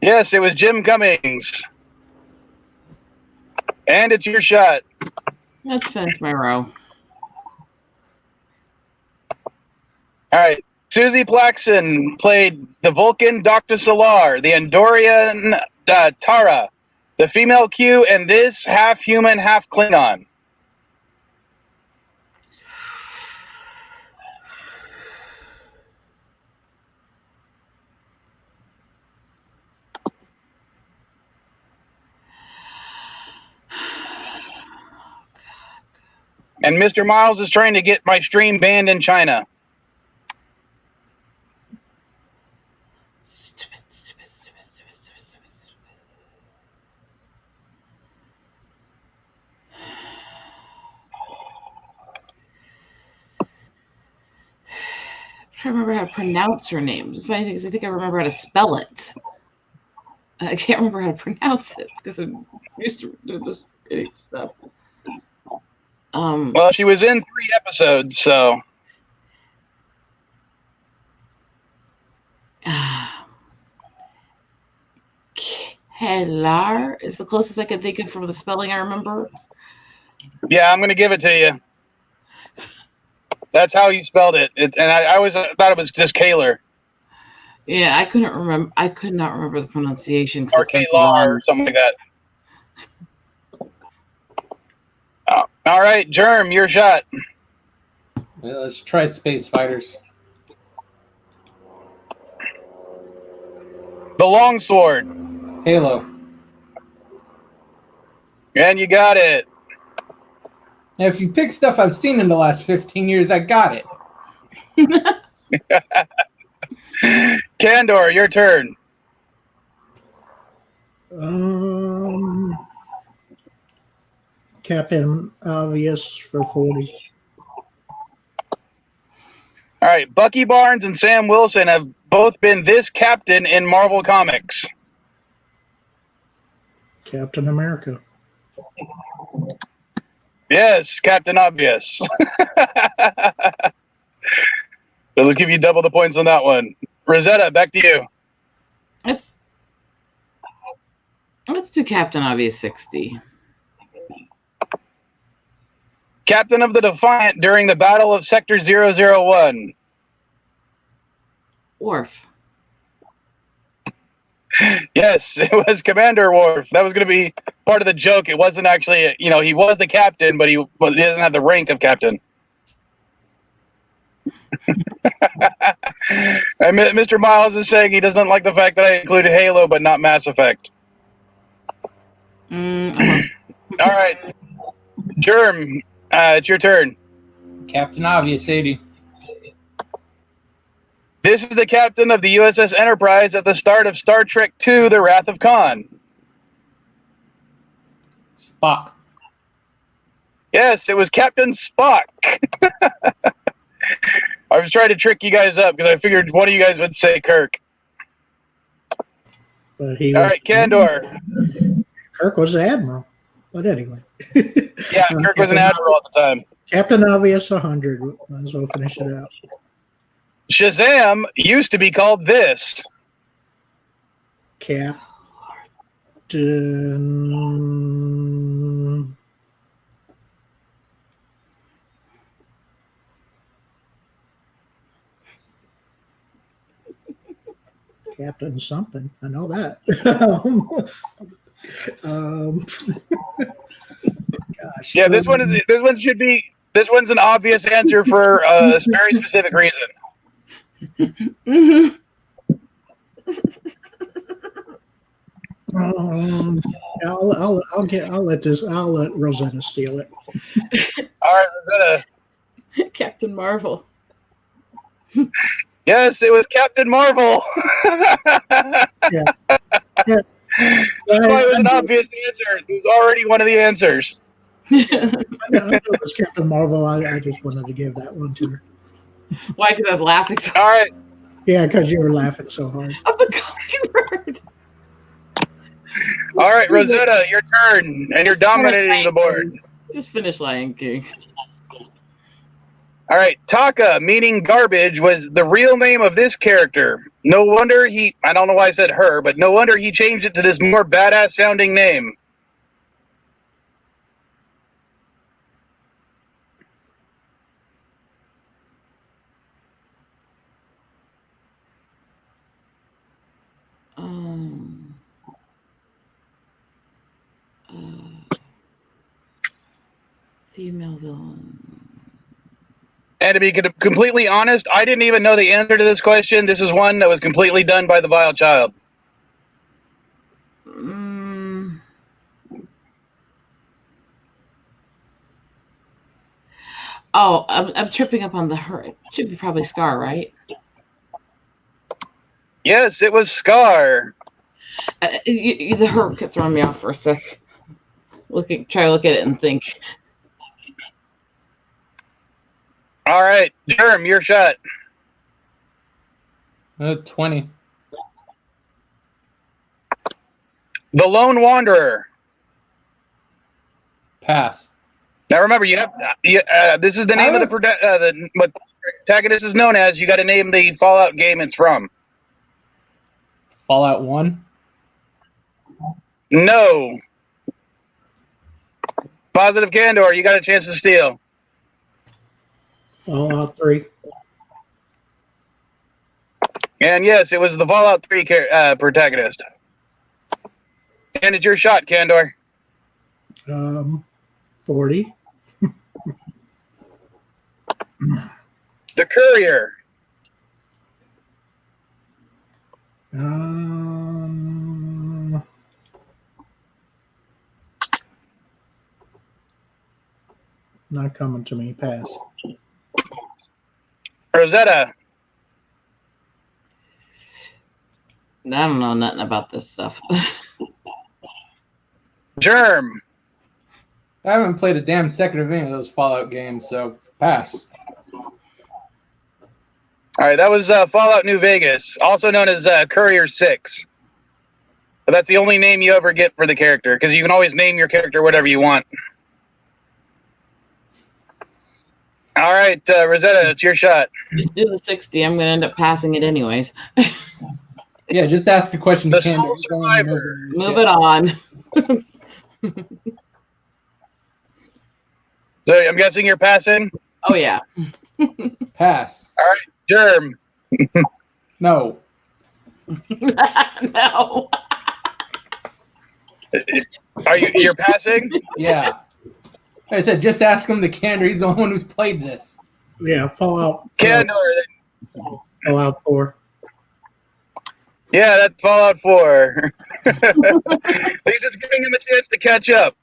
Yes, it was Jim Cummings. And it's your shot. Let's finish my row. All right. Susie Plaxton played the Vulcan Dr. Solar, the Andorian Tara, The female Q, and this half human, half Klingon. And Mr. Miles is trying to get my stream banned in China. I'm trying to remember how to pronounce her name. The funny thing is, I think I remember how to spell it. I can't remember how to pronounce it because I'm used to do this stuff. Well, she was in 3 episodes, so. Kellar is the closest I can think of from the spelling I remember. Yeah, I'm going to give it to you. That's how you spelled it. And I always thought it was just Kaler. Yeah, I couldn't remember. I could not remember the pronunciation. Or Kalar or something like that. All right, Germ, your shot. Yeah, let's try Space Fighters. The Longsword. Halo. And you got it. Now, if you pick stuff I've seen in the last 15 years, I got it. Kandor, your turn. Captain Obvious for 40. All right, Bucky Barnes and Sam Wilson have both been this captain in Marvel Comics. Captain America. Yes, Captain Obvious. So let's give you double the points on that one. Rosetta, back to you. Let's do Captain Obvious 60. Captain of the Defiant during the Battle of Sector 001. Worf. Yes, it was Commander Worf. That was going to be part of the joke. It wasn't actually, he was the captain, but he doesn't have the rank of captain. And Mr. Miles is saying he doesn't like the fact that I included Halo, but not Mass Effect. All right. Germ, it's your turn. Captain Obvious 80. This is the captain of the USS Enterprise at the start of Star Trek II, The Wrath of Khan. Spock. Yes, it was Captain Spock. I was trying to trick you guys up because I figured one of you guys would say Kirk. But he All right, Kandor. Kirk was the admiral. But anyway. Yeah, Kirk was an admiral at the time. Captain Obvious 100. Might as well finish it out. Shazam used to be called this. Captain Captain something. I know that. Gosh. Yeah, this one's an obvious answer for a very specific reason. I'll let Rosetta steal it. All right, Rosetta. Captain Marvel. Yes, it was Captain Marvel. Yeah. That's why it was an obvious answer. It was already one of the answers. I know it was Captain Marvel. I just wanted to give that one to her. Why? Because I was laughing so hard. All right. Yeah, because you were laughing so hard. I'm the Hummingbird. All right, Rosetta, your turn, and you're dominating the board. Just finish Lion King. All right, Taka, meaning garbage, was the real name of this character. No wonder I don't know why I said her, but no wonder he changed it to this more badass sounding name. Female villain. And to be completely honest, I didn't even know the answer to this question. This is one that was completely done by the Vile Child. Oh, I'm tripping up on the her. It should be probably Scar, right? Yes, it was Scar. The her kept throwing me off for a sec. Try to look at it and think. All right, Germ, your shot. 20. The Lone Wanderer. Pass. Now remember, you have this is the name of the what protagonist is known as. You got to name the Fallout game it's from. Fallout 1. No. Positive Candor, you got a chance to steal. Fallout 3. And yes, it was the Fallout 3 protagonist. And it's your shot, Candor. 40. The Courier. Not coming to me. Pass. Rosetta. I don't know nothing about this stuff. Germ. I haven't played a damn second of any of those Fallout games, so pass. All right, that was Fallout New Vegas, also known as Courier 6. But that's the only name you ever get for the character, because you can always name your character whatever you want. All right, Rosetta, it's your shot. Just do the 60. I'm going to end up passing it anyways. Yeah, just ask the question. The Sole Survivor. Move it on. So I'm guessing you're passing? Oh, yeah. Pass. All right, Germ. No. No. You're passing? Yeah. I said, just ask him the Candor. He's the only one who's played this. Yeah, Fallout. Candor. Fallout 4. Yeah, that's Fallout 4. At least it's giving him a chance to catch up.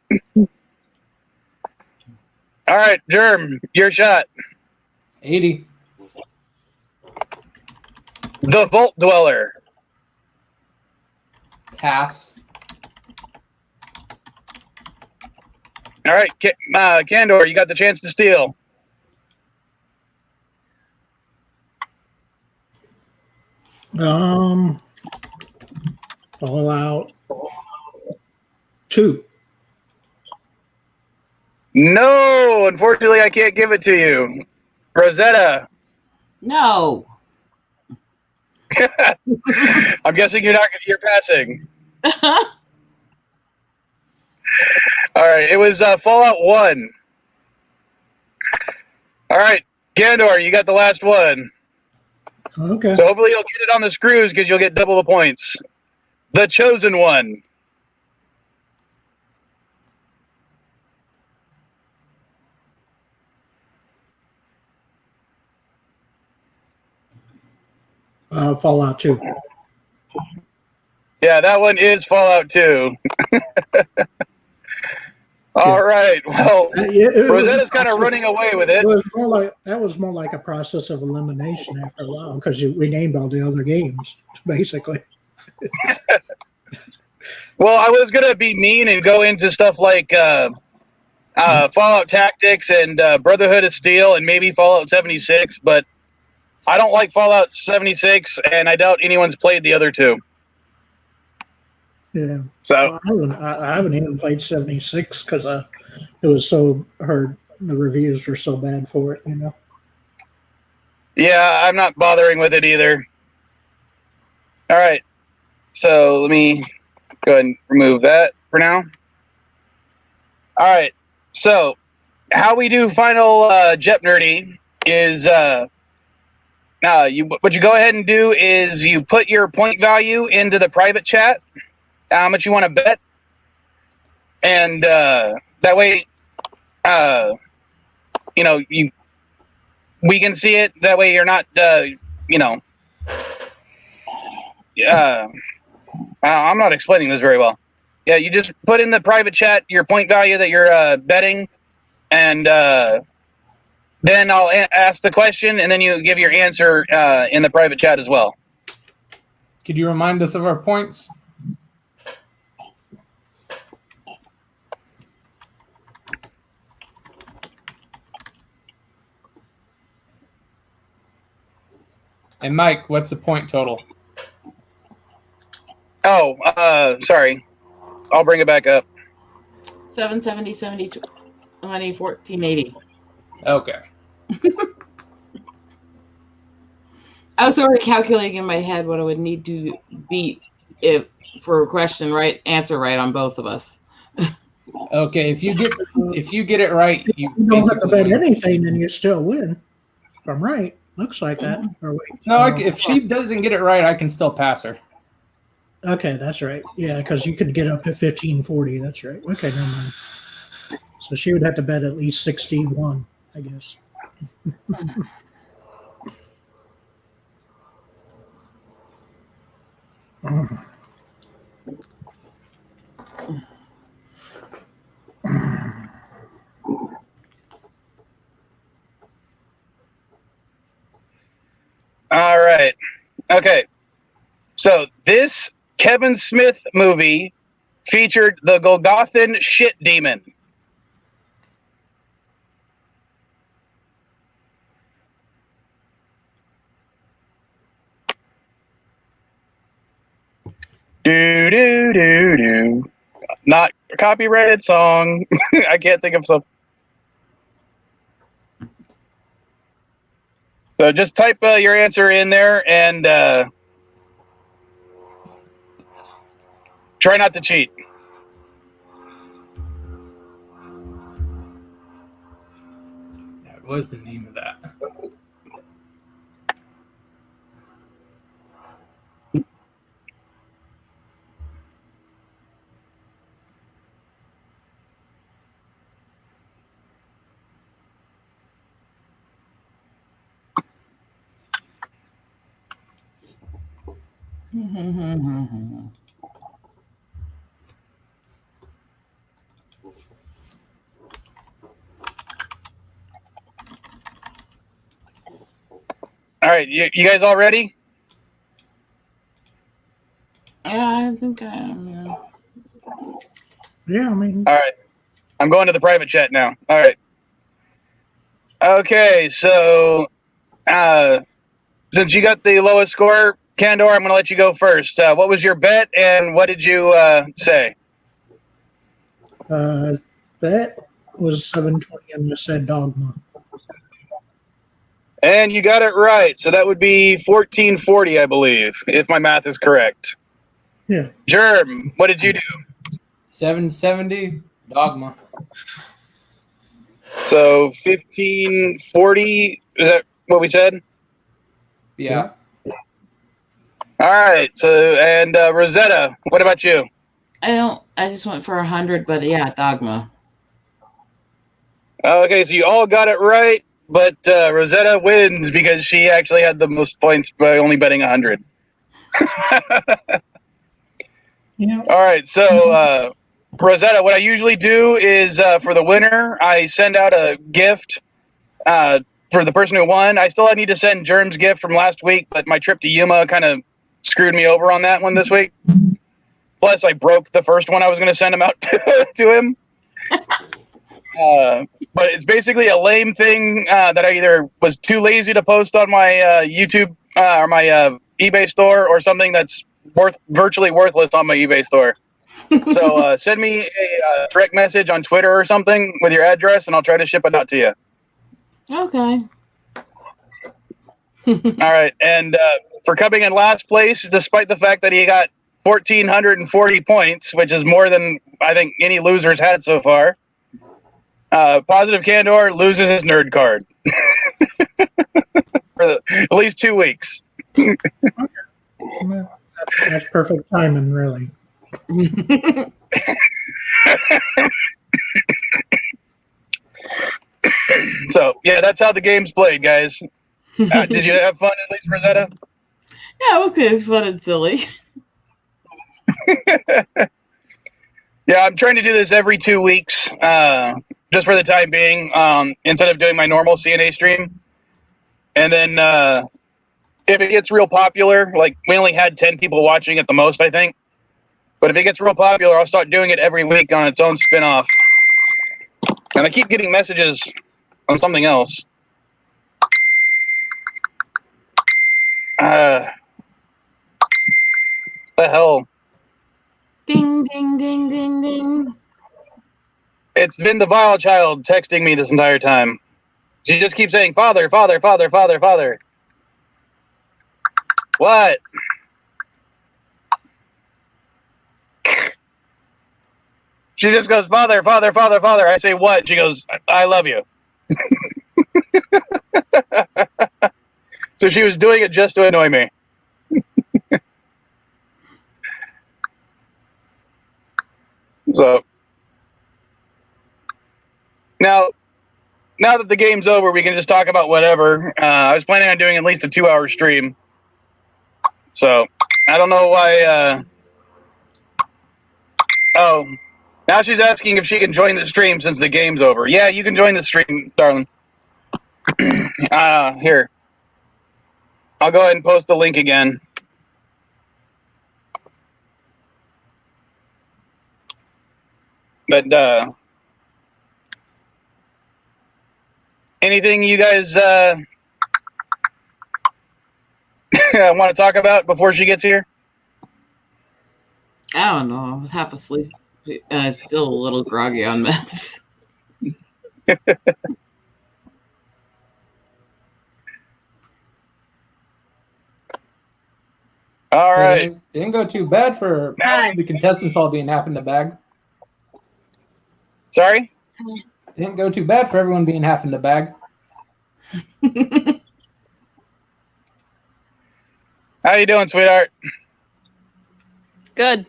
All right, Germ, your shot. 80. The Vault Dweller. Pass. All right, Candor, you got the chance to steal. Fallout 2. No, unfortunately, I can't give it to you. Rosetta. No. I'm guessing you're passing. All right, it was Fallout 1. All right, Candor, you got the last one. Okay. So hopefully you'll get it on the screws because you'll get double the points. The Chosen One. Fallout 2. Yeah, that one is Fallout 2. All right. Well, Rosetta's kind of running away with it. That was more like a process of elimination after a while because we named all the other games basically. Well, I was gonna be mean and go into stuff like Fallout Tactics and Brotherhood of Steel and maybe Fallout 76, but I don't like Fallout 76, and I doubt anyone's played the other two. Yeah. So I haven't even played 76 because it was so heard the reviews were so bad for it, you know. Yeah, I'm not bothering with it either. All right, so let me go ahead and remove that for now. All right, so how we do final Jeop-Nerdy is what you go ahead and do is you put your point value into the private chat, how much you want to bet, and that way we can see it. That way you're not, I'm not explaining this very well. Yeah, you just put in the private chat your point value that you're betting, and then I'll ask the question, and then you give your answer in the private chat as well. Could you remind us of our points? And Mike, what's the point total? Oh, sorry. I'll bring it back up. 770, 70, 20, 1480. Okay. I was already calculating in my head what I would need to beat if for a question answer right on both of us. Okay, if you get it right, you don't have to bet anything, and you still win. If I'm right, looks like that. Or wait, no, if she doesn't get it right, I can still pass her. Okay, that's right. Yeah, because you could get up to 1540. That's right. Okay, never mind. So she would have to bet at least 61, I guess. All right. Okay. So this Kevin Smith movie featured the Golgothan shit demon. Do do do do. Not a copyrighted song. I can't think of something. So just type your answer in there and try not to cheat. What was the name of that? All right, you guys all ready? Yeah, I think I am. Yeah. Yeah, I mean. All right. I'm going to the private chat now. All right. Okay, so since you got the lowest score, Candor, I'm going to let you go first. What was your bet, and what did you say? Bet was 720, and you said Dogma. And you got it right. So that would be 1440, I believe, if my math is correct. Yeah. Germ, what did you do? 770 Dogma. So 1540, is that what we said? Yeah. All right. So, and Rosetta, what about you? I just went for 100, but yeah, Dogma. Okay, so you all got it right, but Rosetta wins because she actually had the most points by only betting 100. Yeah. All right, so Rosetta, what I usually do is for the winner, I send out a gift for the person who won. I still need to send Germ's gift from last week, but my trip to Yuma kind of screwed me over on that one this week. Plus, I broke the first one I was going to send him out to him. But it's basically a lame thing that I either was too lazy to post on my YouTube or my eBay store, or something that's virtually worthless on my eBay store. So send me a direct message on Twitter or something with your address, and I'll try to ship it out to you. Okay. All right, and for coming in last place, despite the fact that he got 1,440 points, which is more than I think any loser's had so far, Positive Candor loses his nerd card for at least 2 weeks. That's perfect timing, really. Yeah, that's how the game's played, guys. Did you have fun at least, Rosetta? Yeah, it was good. It's fun and silly. Yeah, I'm trying to do this every 2 weeks, just for the time being, instead of doing my normal CNA stream. And then if it gets real popular, like we only had 10 people watching at the most, I think. But if it gets real popular, I'll start doing it every week on its own spin-off. And I keep getting messages on something else. The hell? Ding, ding, ding, ding, ding. It's been the vile child texting me this entire time. She just keeps saying, "Father, father, father, father, father." What? She just goes, "Father, father, father, father." I say, "What?" She goes, "I love you." So she was doing it just to annoy me. So now that the game's over, we can just talk about whatever. I was planning on doing at least a 2-hour stream. So I don't know why. Oh, now she's asking if she can join the stream since the game's over. Yeah, you can join the stream, darling. Here. I'll go ahead and post the link again. But anything you guys want to talk about before she gets here? I don't know. I was half asleep. And I'm still a little groggy on meds. All right. It didn't go too bad for the contestants all being half in the bag. Sorry? It didn't go too bad for everyone being half in the bag. How you doing, sweetheart? Good.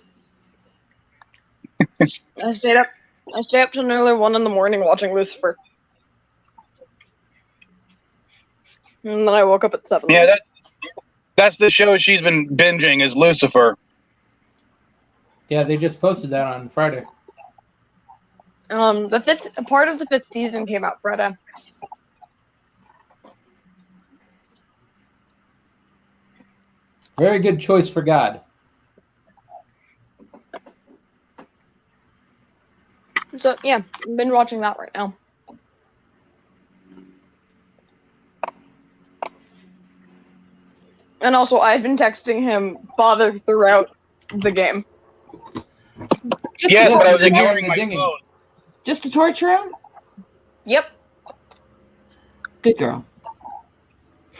I stayed up till nearly 1 in the morning watching Lucifer. And then I woke up at 7. Yeah, that's the show she's been binging is Lucifer. Yeah, they just posted that on Friday. The part of the 5th season came out Friday. Very good choice for God. So yeah, I've been watching that right now. And also, I've been texting him father throughout the game. Yes, but I was ignoring my dinging. phone. Just to torture him? Yep. Good girl.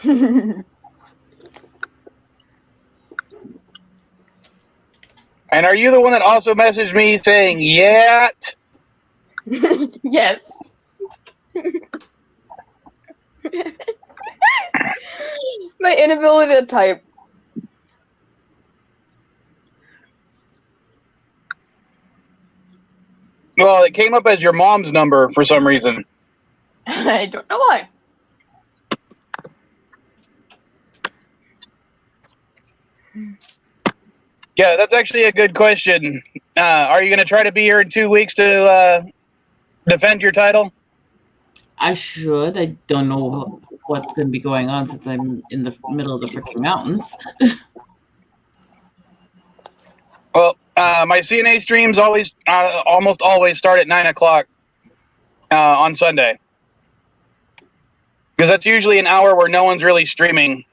And are you the one that also messaged me saying, "Yet"? Yes. My inability to type. Well, it came up as your mom's number for some reason. I don't know why. Yeah, that's actually a good question. Are you going to try to be here in 2 weeks to defend your title? I should. I don't know what's going to be going on since I'm in the middle of the freaking mountains. Well, my CNA streams almost always start at 9 o'clock on Sunday. Because that's usually an hour where no one's really streaming.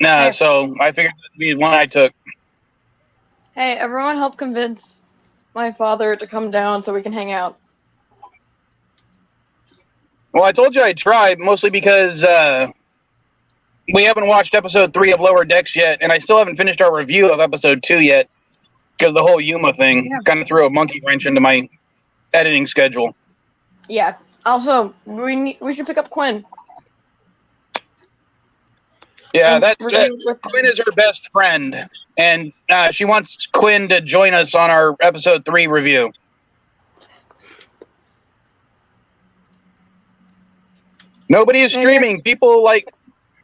So I figured that'd be one I took. Hey, everyone help convince my father to come down so we can hang out. Well, I told you I'd try, mostly because we haven't watched episode 3 of Lower Decks yet, and I still haven't finished our review of episode 2 yet, because the whole Yuma thing kind of threw a monkey wrench into my editing schedule. Yeah. Also, we should pick up Quinn. Yeah, Quinn is her best friend, and she wants Quinn to join us on our episode 3 review. Nobody is streaming. People like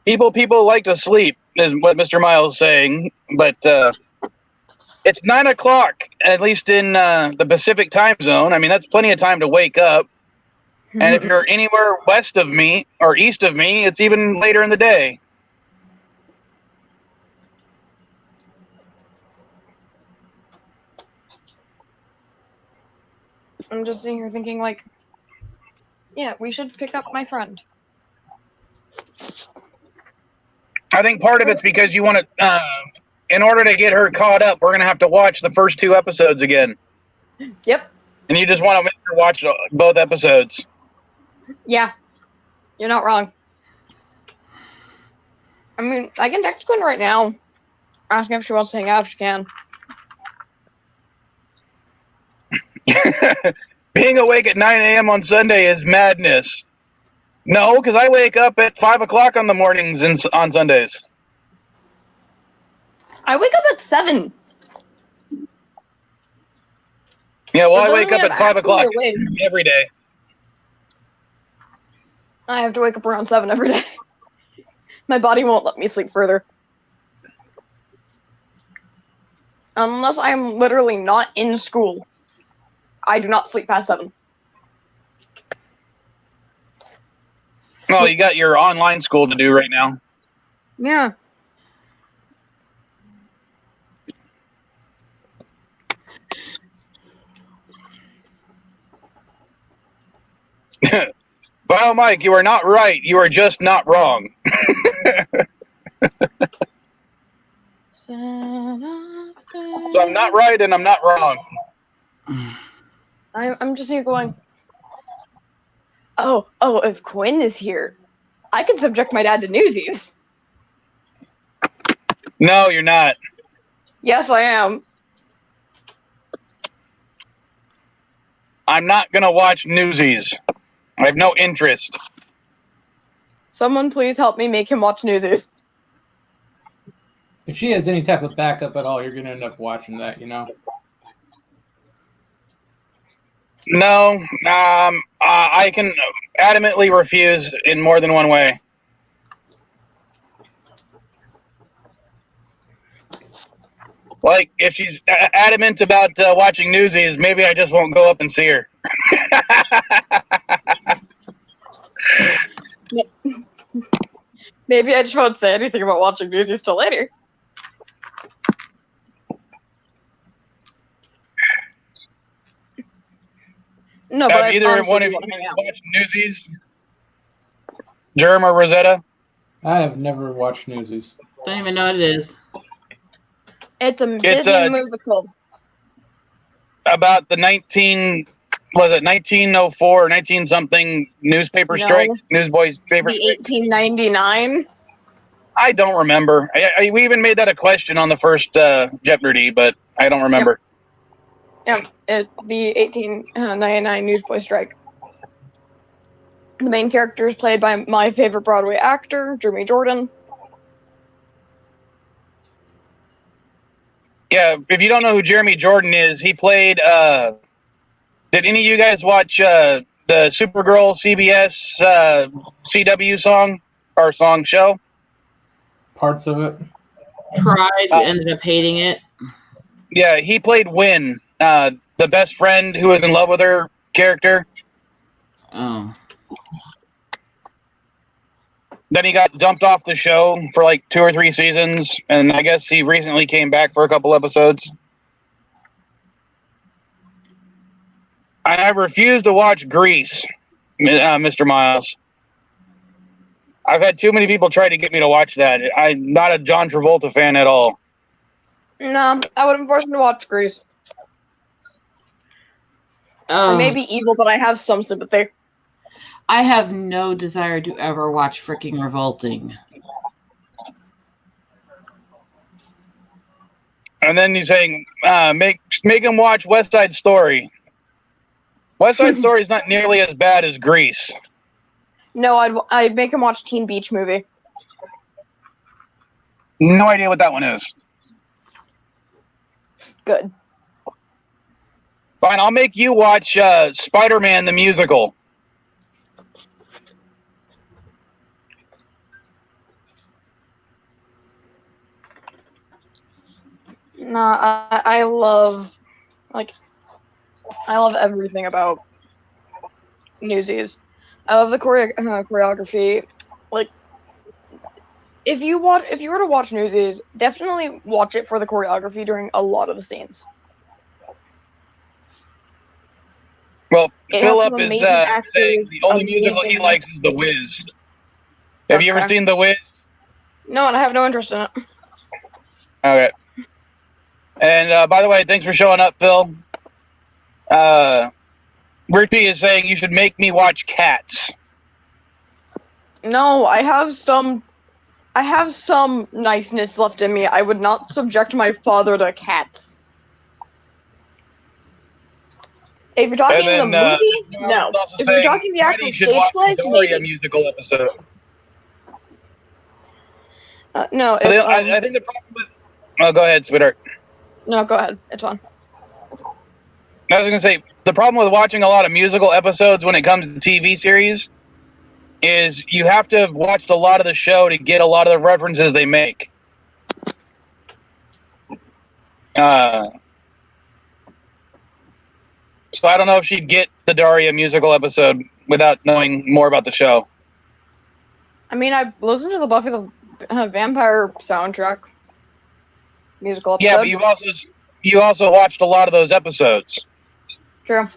to sleep, is what Mr. Miles is saying. But it's 9 o'clock, at least in the Pacific time zone. I mean, that's plenty of time to wake up. And if you're anywhere west of me or east of me, it's even later in the day. I'm just sitting here thinking, like, yeah, we should pick up my friend. I think part of it's because you want to, in order to get her caught up, we're going to have to watch the first 2 episodes again. Yep. And you just want to make her watch both episodes. Yeah. You're not wrong. I mean, I can text Gwen right now. Ask if she wants to hang out if she can. Being awake at 9 a.m. on Sunday is madness. No, because I wake up at 5 o'clock on the mornings on Sundays. I wake up at 7. Yeah, well, That I wake doesn't up mean at I'm 5 o'clock actually awake. every day. I have to wake up around 7 every day. My body won't let me sleep further. Unless I'm literally not in school. I do not sleep past 7. Well, you got your online school to do right now. Yeah. Well, Mike, you are not right. You are just not wrong. So I'm not right and I'm not wrong. I'm just here going, oh, if Quinn is here, I can subject my dad to Newsies. No, you're not. Yes, I am. I'm not going to watch Newsies. I have no interest. Someone please help me make him watch Newsies. If she has any type of backup at all, you're going to end up watching that, you know? No, I can adamantly refuse in more than one way. Like, if she's adamant about watching Newsies, maybe I just won't go up and see her. Maybe I just won't say anything about watching Newsies till later. No, but Have either one of you watched Newsies? Germ or Rosetta? I have never watched Newsies. Don't even know what it is. It's a Disney musical. About the 1904 or 19-something newspaper strike? Newsboys paper The strike? 1899? I don't remember. We even made that a question on the first Jeop-Nerdy, but I don't remember. Yep, the 1899 Newsboy Strike. The main character is played by my favorite Broadway actor, Jeremy Jordan. Yeah, if you don't know who Jeremy Jordan is, he played. Did any of you guys watch the Supergirl CBS CW song or song show? Parts of it. Tried, ended up hating it. Yeah, he played Wynn, the best friend who was in love with her character. Oh. Then he got dumped off the show for like 2 or 3 seasons, and I guess he recently came back for a couple episodes. I refuse to watch Grease, Mr. Miles. I've had too many people try to get me to watch that. I'm not a John Travolta fan at all. No, I wouldn't force him to watch Grease. I may be evil, but I have some sympathy. I have no desire to ever watch freaking Revolting. And then he's saying, make him watch West Side Story. West Side Story is not nearly as bad as Grease. No, I'd make him watch Teen Beach Movie. No idea what that one is. Good. Fine, I'll make you watch Spider-Man the musical. I love everything about Newsies. I love the choreography. Like, if you were to watch Newsies, definitely watch it for the choreography during a lot of the scenes. Well, It has Philip some is amazing saying actors, the only musical he amazing- likes is The Wiz. Have you ever Okay. seen The Wiz? No, and I have no interest in it. Okay. And by the way, thanks for showing up, Phil. Richie is saying you should make me watch Cats. No, I have some niceness left in me. I would not subject my father to Cats. If you're talking the movie, no. If you're talking the actual stage plays, Daria maybe. musical episode. No. I think the problem with. Oh, go ahead, sweetheart. No, go ahead. It's fine. I was going to say, the problem with watching a lot of musical episodes when it comes to TV series is you have to have watched a lot of the show to get a lot of the references they make. So I don't know if she'd get the Daria musical episode without knowing more about the show. I mean, I listened to the Buffy the Vampire soundtrack musical episode. Yeah, but you also watched a lot of those episodes. True.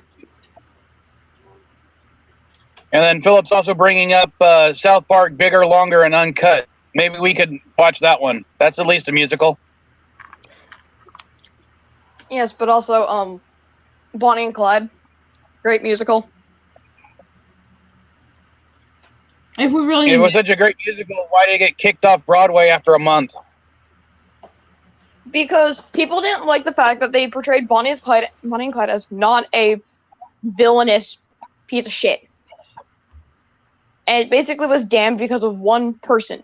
And then Philip's also bringing up South Park Bigger, Longer, and Uncut. Maybe we could watch that one. That's at least a musical. Yes, but also Bonnie and Clyde, great musical. If we really It was such a great musical. Why did it get kicked off Broadway after a month? Because people didn't like the fact that they portrayed Bonnie and Clyde as not a villainous piece of shit. And it basically was damned because of one person.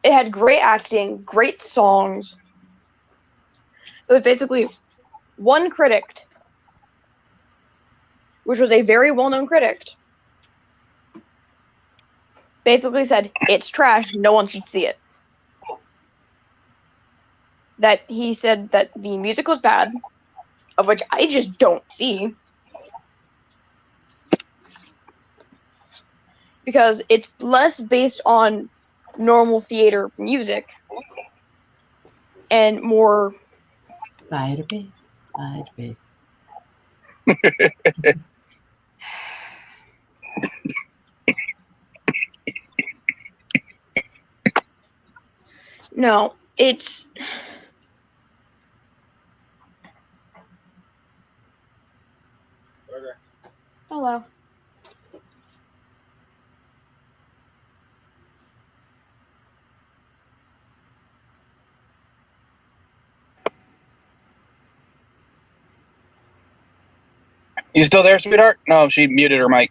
It had great acting, great songs. It was basically one critic, which was a very well-known critic, basically said, it's trash, no one should see it. That he said that the music was bad, of which I just don't see. Because it's less based on normal theater music and more Spider-Man, Spider-Man. no, it's hello. You still there, sweetheart? No, she muted her mic.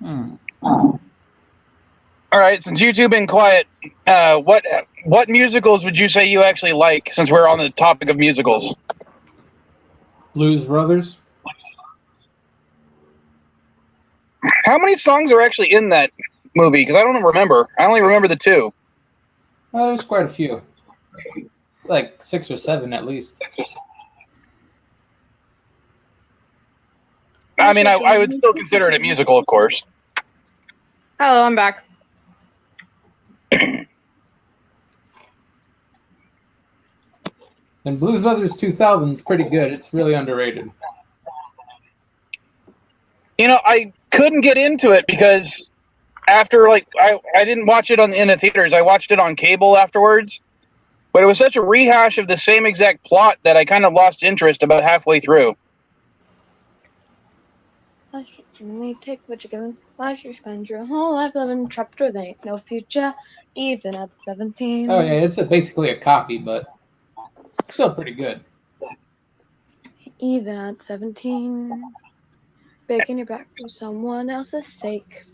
All right, since you two been quiet, what musicals would you say you actually like, since we're on the topic of musicals? Blues Brothers. How many songs are actually in that movie? Because I don't remember. I only remember the two. There's quite a few. Like 6 or 7 at least. I mean, I would still consider it a musical, of course. Hello, I'm back. And Blues Brothers 2000 is pretty good. It's really underrated. You know, I couldn't get into it because after, like, I didn't watch it in the theaters. I watched it on cable afterwards. But it was such a rehash of the same exact plot that I kind of lost interest about halfway through. Why should you take what you're given? Why should you spend your whole life living trapped where there ain't no future, even at 17? Oh, yeah, it's basically a copy, but still pretty good. Even at 17, breaking your back for someone else's sake.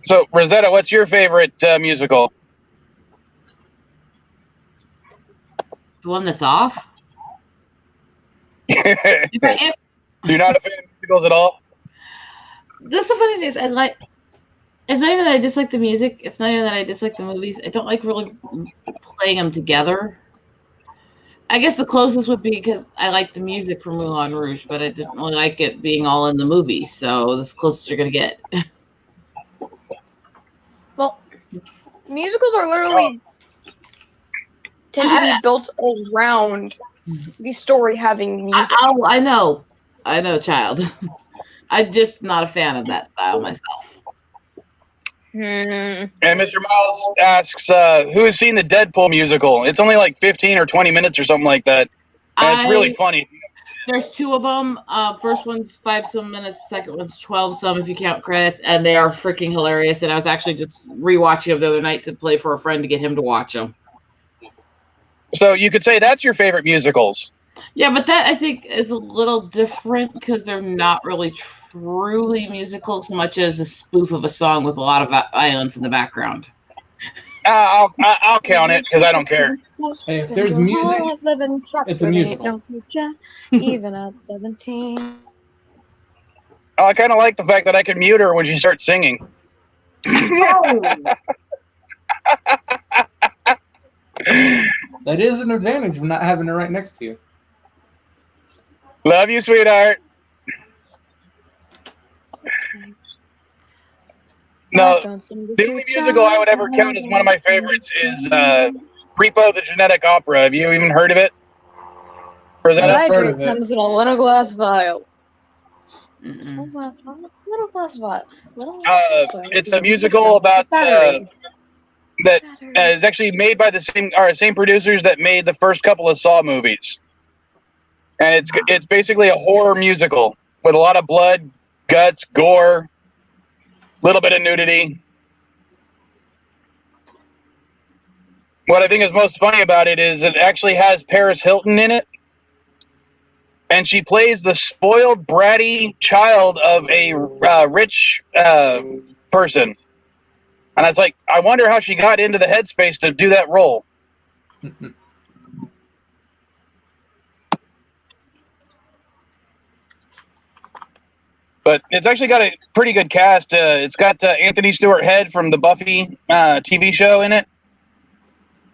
So, Rosetta, what's your favorite musical? The one that's off? You're not a fan of musicals at all? That's the funny thing is, It's not even that I dislike the music. It's not even that I dislike the movies. I don't like really playing them together. I guess the closest would be because I like the music from Moulin Rouge, but I didn't really like it being all in the movie. So this closest you're gonna get. Well, musicals are literally tend to be built around the story having music. I know, child. I'm just not a fan of that style myself. And Mr. Miles asks, who has seen the Deadpool musical? It's only like 15 or 20 minutes or something like that. And it's really funny. There's 2 of them. First one's 5-some minutes. Second one's 12-some if you count credits, and they are freaking hilarious. And I was actually just rewatching them the other night to play for a friend to get him to watch them. So you could say that's your favorite musicals. Yeah, but that I think is a little different because they're not really truly musical so much as a spoof of a song with a lot of violence in the background. I'll count it because I don't care. Hey, if there's music, it's a musical. Even at 17. Oh, I kind of like the fact that I can mute her when she starts singing. That is an advantage of not having her right next to you. Love you, sweetheart. No, the only musical I would ever count as one of my favorites is Repo the Genetic Opera. Have you even heard of it? My drink comes in a little glass vial. Little glass vial. It's a musical about that is actually made by the same producers that made the first couple of Saw movies, and it's basically a horror musical with a lot of blood, guts, gore, a little bit of nudity. What I think is most funny about it is it actually has Paris Hilton in it, and she plays the spoiled, bratty child of a rich person. And it's like, I wonder how she got into the headspace to do that role. But it's actually got a pretty good cast. It's got Anthony Stewart Head from the Buffy TV show in it.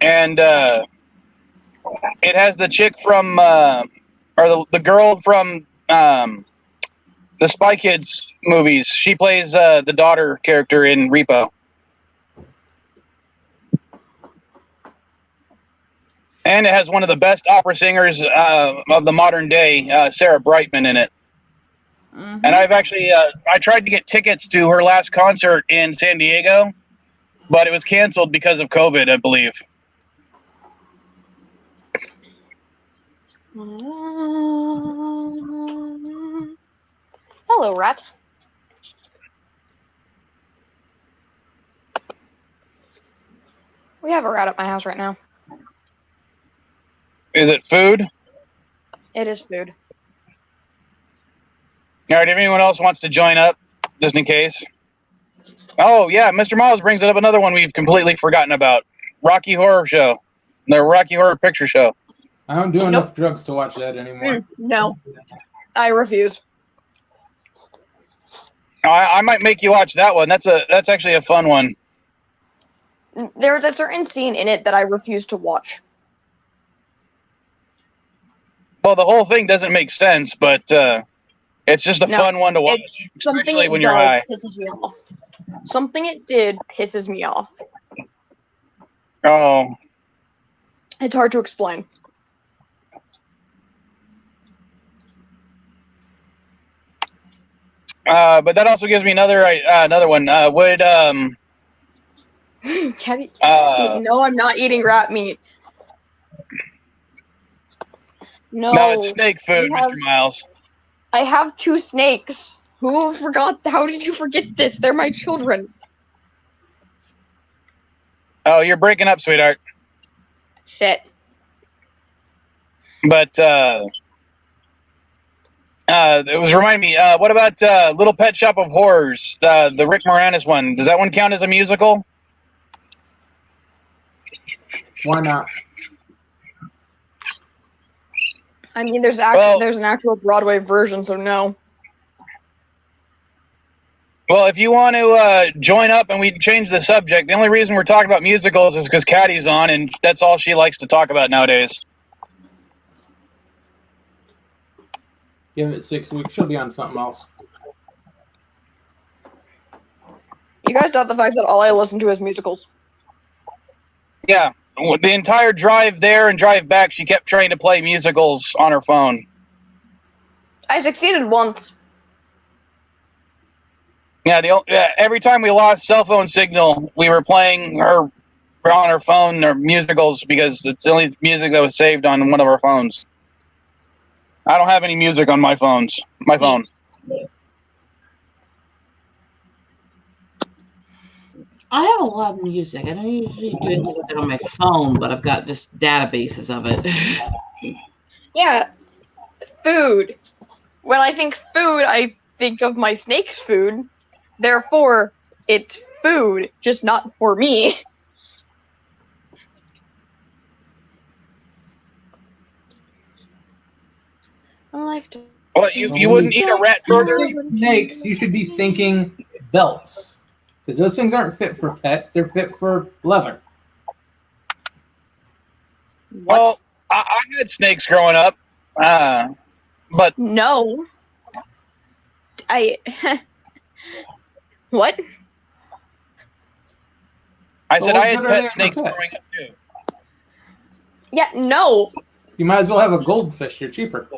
And it has the chick from, or the girl from the Spy Kids movies. She plays the daughter character in Repo. And it has one of the best opera singers of the modern day, Sarah Brightman, in it. Mm-hmm. And I've actually, I tried to get tickets to her last concert in San Diego, but it was canceled because of COVID, I believe. Hello, rat. We have a rat at my house right now. Is it food? It is food. All right, if anyone else wants to join up, just in case. Oh, yeah, Mr. Miles brings up another one we've completely forgotten about. Rocky Horror Show. The Rocky Horror Picture Show. I don't do enough drugs to watch that anymore. No, I refuse. I might make you watch that one. That's actually a fun one. There's a certain scene in it that I refuse to watch. Well, the whole thing doesn't make sense, but it's just a fun one to watch, especially when you're high. Pisses me off. Something it did pisses me off. Oh. It's hard to explain. But that also gives me another one. Would no, I'm not eating rat meat. No, it's snake food, Mr. Miles. I have 2 snakes. Who forgot? How did you forget this? They're my children. Oh, you're breaking up, sweetheart. Shit. But it was reminding me. What about Little Pet Shop of Horrors? The Rick Moranis one. Does that one count as a musical? Why not? I mean, there's an actual Broadway version, so no. Well, if you want to join up and we change the subject, the only reason we're talking about musicals is because Caddy's on, and that's all she likes to talk about nowadays. Give it 6 weeks. She'll be on something else. You guys doubt the fact that all I listen to is musicals. Yeah, the entire drive there and drive back, she kept trying to play musicals on her phone. I succeeded once. Yeah, every time we lost cell phone signal, we were playing her on her phone or musicals because it's the only music that was saved on one of our phones. I don't have any music on my phone. I have a lot of music. I don't usually do anything with it on my phone, but I've got just databases of it. Yeah. Food. When I think food, I think of my snake's food. Therefore, it's food, just not for me. I like to. Well, you wouldn't eat a rat burger. Snakes, you should be thinking belts. Because those things aren't fit for pets, they're fit for leather. Well, I had snakes growing up, but No. What? I said Well, I had what are they pet for snakes pets? growing up too. Yeah, no. You might as well have a goldfish, they're cheaper.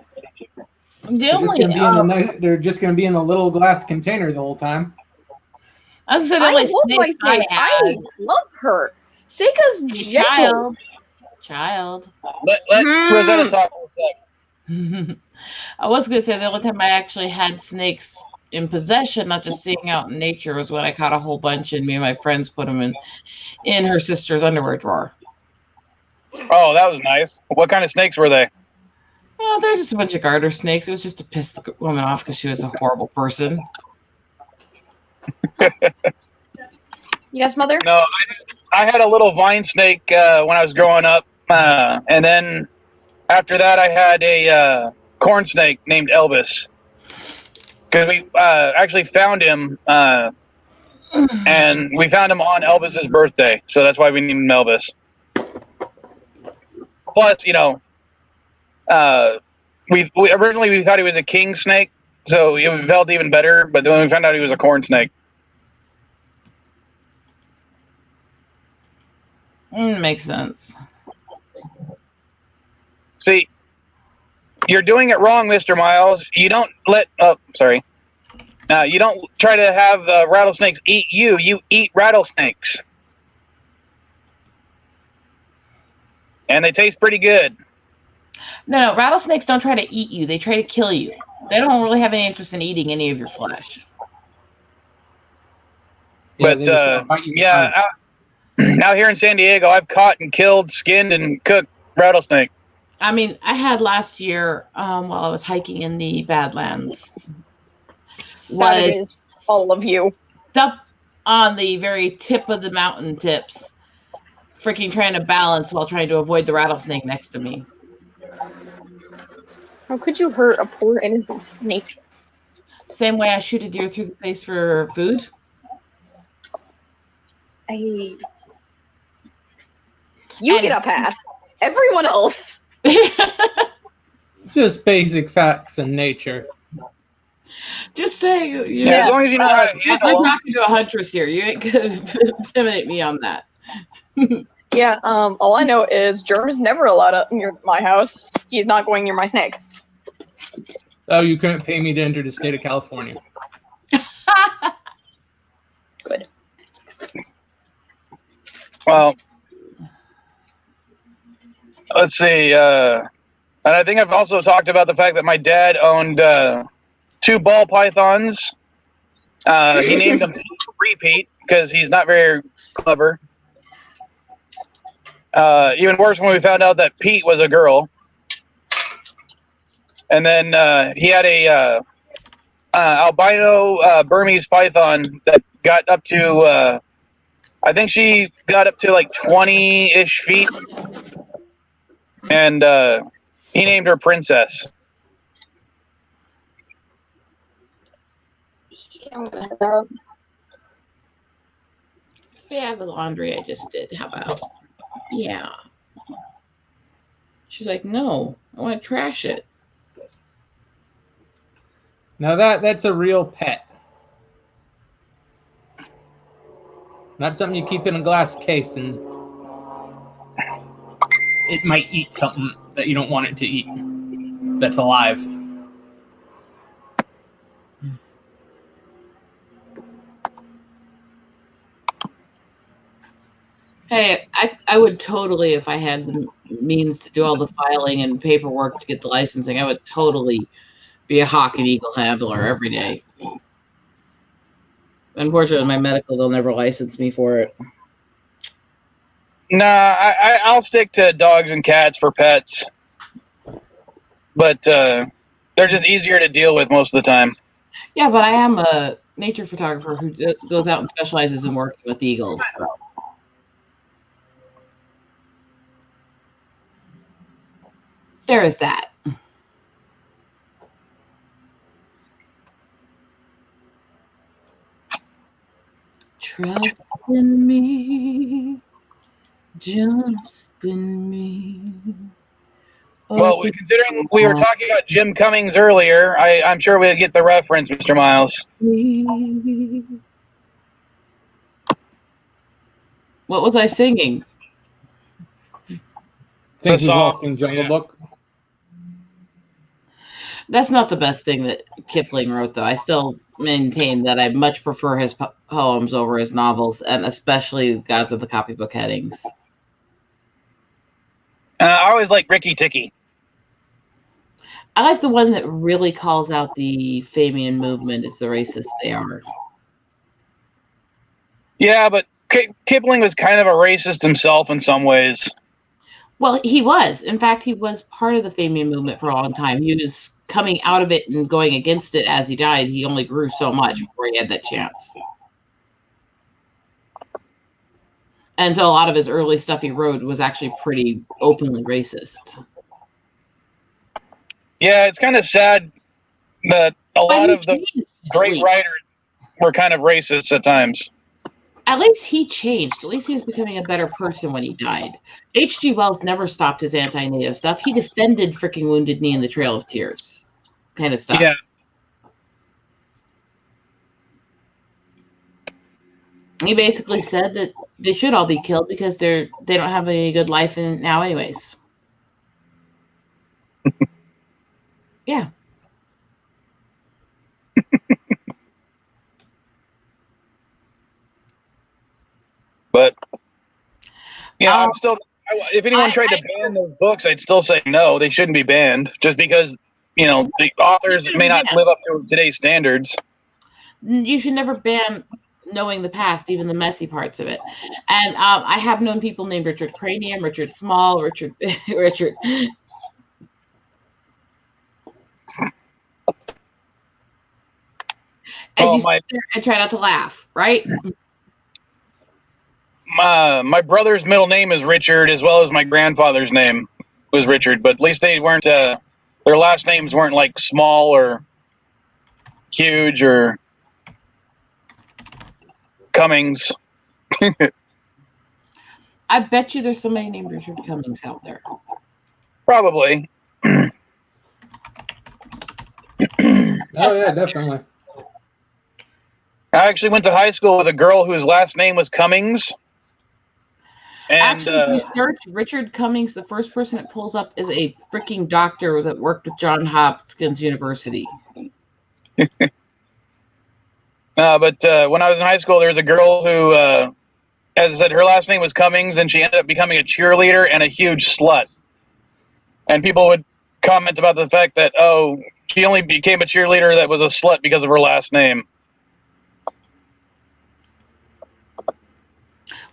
They're just going to be in a little glass container the whole time. I was saying I the only love my snakes I snake. had. I love her. Seika's gentle. Child. Let Rosetta talk for a second. I was going to say the only time I actually had snakes in possession, not just seeing out in nature, was when I caught a whole bunch and me and my friends put them in her sister's underwear drawer. Oh, that was nice. What kind of snakes were they? Well, they're just a bunch of garter snakes. It was just to piss the woman off because she was a horrible person. Yes, mother? No, I had a little vine snake when I was growing up, and then after that I had a corn snake named Elvis. Because we actually found him, and we found him on Elvis's birthday, so that's why we named him Elvis. Plus, we originally thought he was a king snake, so it felt even better. But then we found out he was a corn snake. Makes sense. See, you're doing it wrong, Mr. Miles. You don't you don't try to have rattlesnakes eat you. You eat rattlesnakes. And they taste pretty good. No, rattlesnakes don't try to eat you. They try to kill you. They don't really have any interest in eating any of your flesh. But, out here in San Diego, I've caught and killed, skinned, and cooked rattlesnake. I mean, I had last year while I was hiking in the Badlands. Savages, all of you. Up on the very tip of the mountain tips, freaking trying to balance while trying to avoid the rattlesnake next to me. How could you hurt a poor innocent snake? Same way I shoot a deer through the face for food. You get a pass. Everyone else. Just basic facts in nature. Just say, as long as you know how to handle. I'm talking to a huntress here. You ain't gonna intimidate me on that. Yeah, all I know is Germ is never allowed up near my house. He's not going near my snake. Oh, you couldn't pay me to enter the state of California. Good. Well, let's see. And I think I've also talked about the fact that my dad owned 2 ball pythons. He named them Repeat because he's not very clever. Even worse when we found out that Pete was a girl. And then he had a albino Burmese python that got up to, I think she got up to like 20-ish feet. And he named her Princess. I'm gonna head out. Stay out of the laundry I just did. How about? Yeah. She's like, no, I want to trash it. Now that's a real pet. Not something you keep in a glass case and it might eat something that you don't want it to eat that's alive. Hey, I would totally, if I had the means to do all the filing and paperwork to get the licensing, I would totally be a hawk and eagle handler every day. Unfortunately, my medical, they'll never license me for it. Nah, I'll stick to dogs and cats for pets. But they're just easier to deal with most of the time. Yeah, but I am a nature photographer who goes out and specializes in working with eagles. So. There is that. Trust in me, just in me. Well, considering we were talking about Jim Cummings earlier, I'm sure we'll get the reference, Mr. Miles. What was I singing? Think we've all seen Jungle Book. That's not the best thing that Kipling wrote, though. I still maintain that I much prefer his poems over his novels, and especially Gods of the Copybook Headings. I always like Ricky Tikki. I like the one that really calls out the Famian movement as the racist they are. Yeah, but Kipling was kind of a racist himself in some ways. Well, he was. In fact, he was part of the Famian movement for a long time. He was coming out of it and going against it as he died. He only grew so much before he had that chance. And so a lot of his early stuff he wrote was actually pretty openly racist. Yeah, it's kind of sad that a lot of the great writers were kind of racist at times. At least he changed. At least he was becoming a better person when he died. H.G. Wells never stopped his anti-native stuff. He defended freaking Wounded Knee in the Trail of Tears kind of stuff. Yeah. He basically said that they should all be killed because they don't have any good life in now anyways. Yeah. But yeah, I'm still. If anyone tried to ban those books, I'd still say no. They shouldn't be banned, just because the authors may not live up to today's standards. You should never ban knowing the past, even the messy parts of it. And I have known people named Richard Cranium, Richard Small, Richard. And you sit there and try not to laugh, right? My brother's middle name is Richard, as well as my grandfather's name was Richard. But at least they weren't. Their last names weren't like Small or Huge or Cummings. I bet you there's somebody named Richard Cummings out there. Probably. Oh yeah, definitely. I actually went to high school with a girl whose last name was Cummings. And, actually, if you search Richard Cummings, the first person it pulls up is a freaking doctor that worked with Johns Hopkins University. But when I was in high school, there was a girl who, as I said, her last name was Cummings, and she ended up becoming a cheerleader and a huge slut. And people would comment about the fact that, oh, she only became a cheerleader that was a slut because of her last name.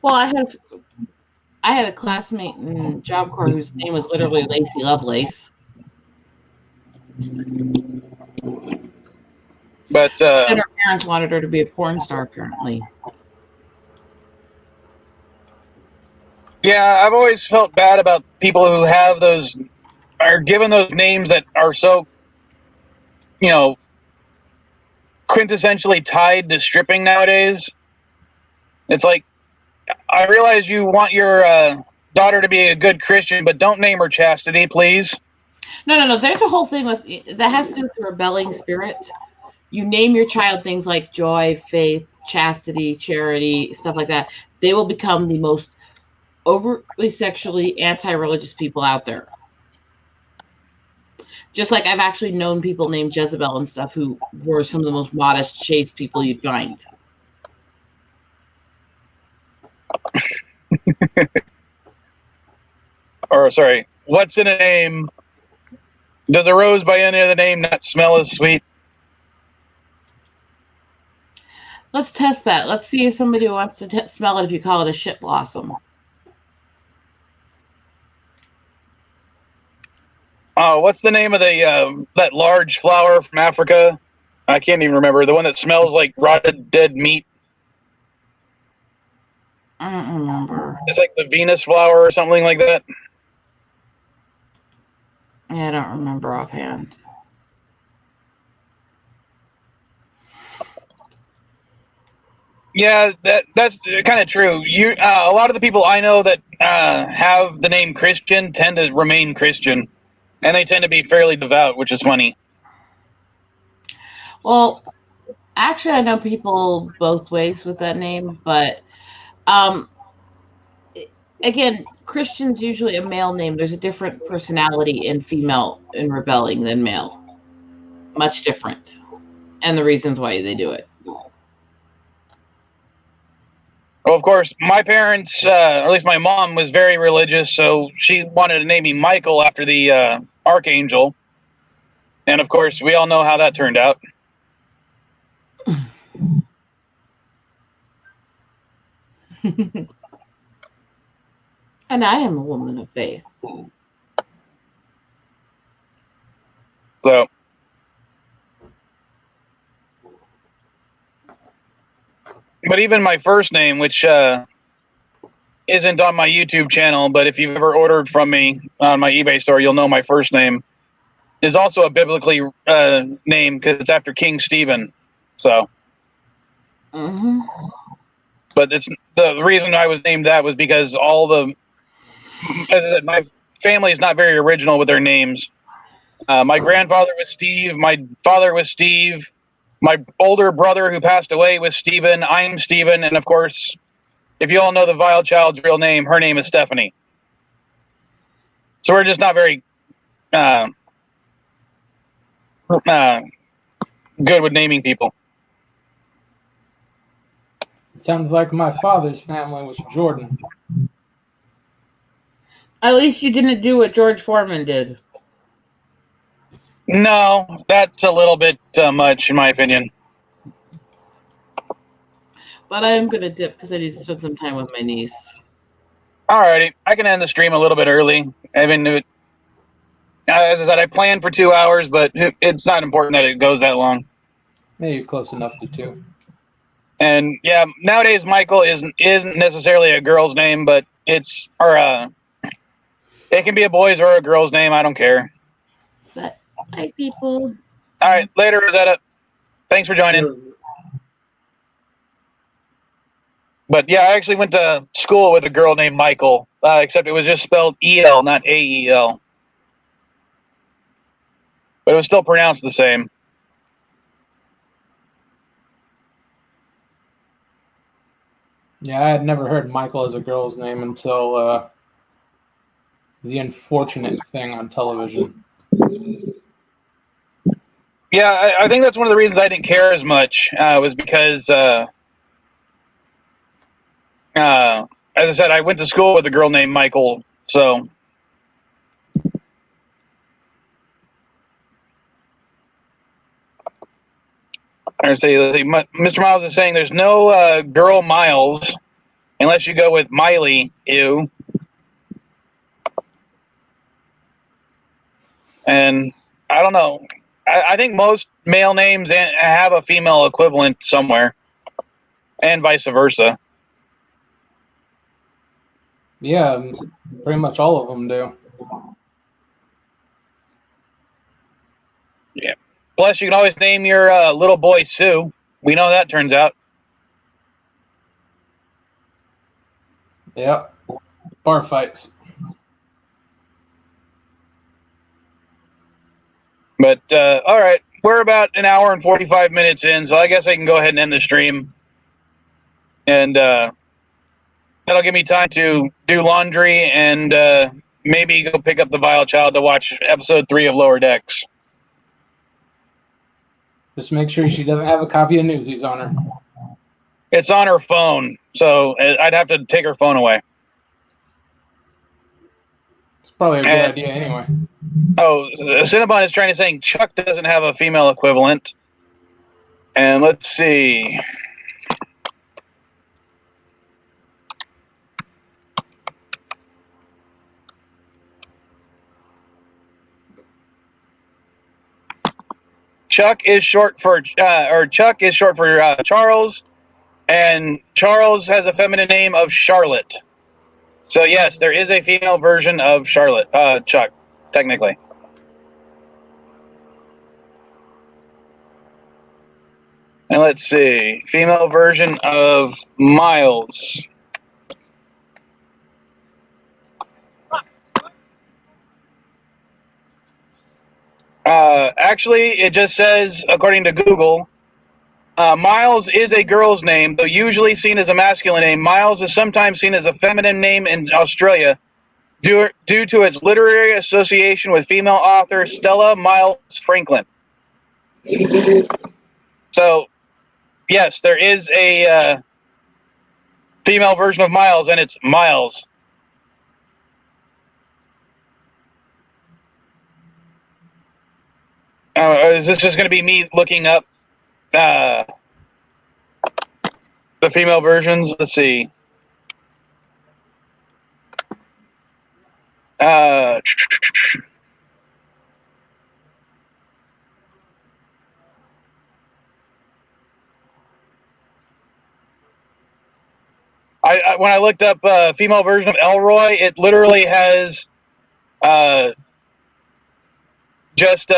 Well, I had a classmate in Job Corps whose name was literally Lacey Lovelace. But and her parents wanted her to be a porn star, apparently. Yeah, I've always felt bad about people who have those, are given those names that are so, quintessentially tied to stripping nowadays. It's like, I realize you want your daughter to be a good Christian, but don't name her Chastity, please. No. There's a whole thing with that has to do with the rebelling spirit. You name your child things like joy, faith, chastity, charity, stuff like that. They will become the most overtly sexually anti-religious people out there. Just like I've actually known people named Jezebel and stuff who were some of the most modest, chaste people you'd find. Or, sorry, what's in a name? Does a rose by any other name not smell as sweet? Let's test that. Let's see if somebody wants to smell it if you call it a shit blossom. Oh, what's the name of the that large flower from Africa? I can't even remember. The one that smells like rotted dead meat. I don't remember. It's like the Venus flower or something like that. Yeah, I don't remember offhand. Yeah, that's kind of true. A lot of the people I know that have the name Christian tend to remain Christian, and they tend to be fairly devout, which is funny. Well, actually, I know people both ways with that name, but again, Christian's usually a male name. There's a different personality in female in rebelling than male. Much different. And the reasons why they do it. Well, of course, my parents, or at least my mom, was very religious, so she wanted to name me Michael after the archangel. And of course, we all know how that turned out. And I am a woman of faith. So, but even my first name, which isn't on my YouTube channel, but if you've ever ordered from me on my eBay store, you'll know my first name is also a biblically name because it's after King Stephen. So, but it's the reason I was named that was because all the, as I said, my family is not very original with their names. My grandfather was Steve. My father was Steve. My older brother who passed away was Stephen. I'm Stephen. And of course, if you all know the Vile Child's real name, her name is Stephanie. So we're just not very good with naming people. Sounds like my father's family was Jordan. At least you didn't do what George Foreman did. No, that's a little bit much, in my opinion. But I am going to dip because I need to spend some time with my niece. Alrighty, I can end the stream a little bit early. I mean, as I said, I planned for 2 hours, but it's not important that it goes that long. Yeah, you're close enough to 2. And yeah, nowadays Michael isn't necessarily a girl's name, but it can be a boy's or a girl's name. I don't care. But hi, people. All right, later, Rosetta. Thanks for joining. But yeah, I actually went to school with a girl named Michael, except it was just spelled E-L, not A-E-L. But it was still pronounced the same. Yeah, I had never heard Michael as a girl's name until the unfortunate thing on television. Yeah, I think that's one of the reasons I didn't care as much, was because, as I said, I went to school with a girl named Michael, so... Let's see. Mr. Miles is saying there's no girl Miles unless you go with Miley. Ew. And I don't know. I think most male names have a female equivalent somewhere, and vice versa. Yeah, pretty much all of them do. Yeah. Plus, you can always name your little boy Sue. We know how that turns out. Yep. Bar fights. But, all right. We're about an hour and 45 minutes in, so I guess I can go ahead and end the stream. And that'll give me time to do laundry and maybe go pick up the Vile Child to watch episode 3 of Lower Decks. Just make sure she doesn't have a copy of Newsies on her. It's on her phone, so I'd have to take her phone away. It's probably a good idea anyway. Oh, Cinnabon is trying to say Chuck doesn't have a female equivalent. And let's see. Chuck is short for Charles, and Charles has a feminine name of Charlotte. So yes, there is a female version of Charlotte, Chuck, technically. And let's see, female version of Miles. Actually, it just says, according to Google, Miles is a girl's name, though usually seen as a masculine name. Miles is sometimes seen as a feminine name in Australia due to its literary association with female author Stella Miles Franklin. So, yes, there is a female version of Miles, and it's Miles. Is this just going to be me looking up the female versions? Let's see. When I looked up female version of Elroy, it literally has just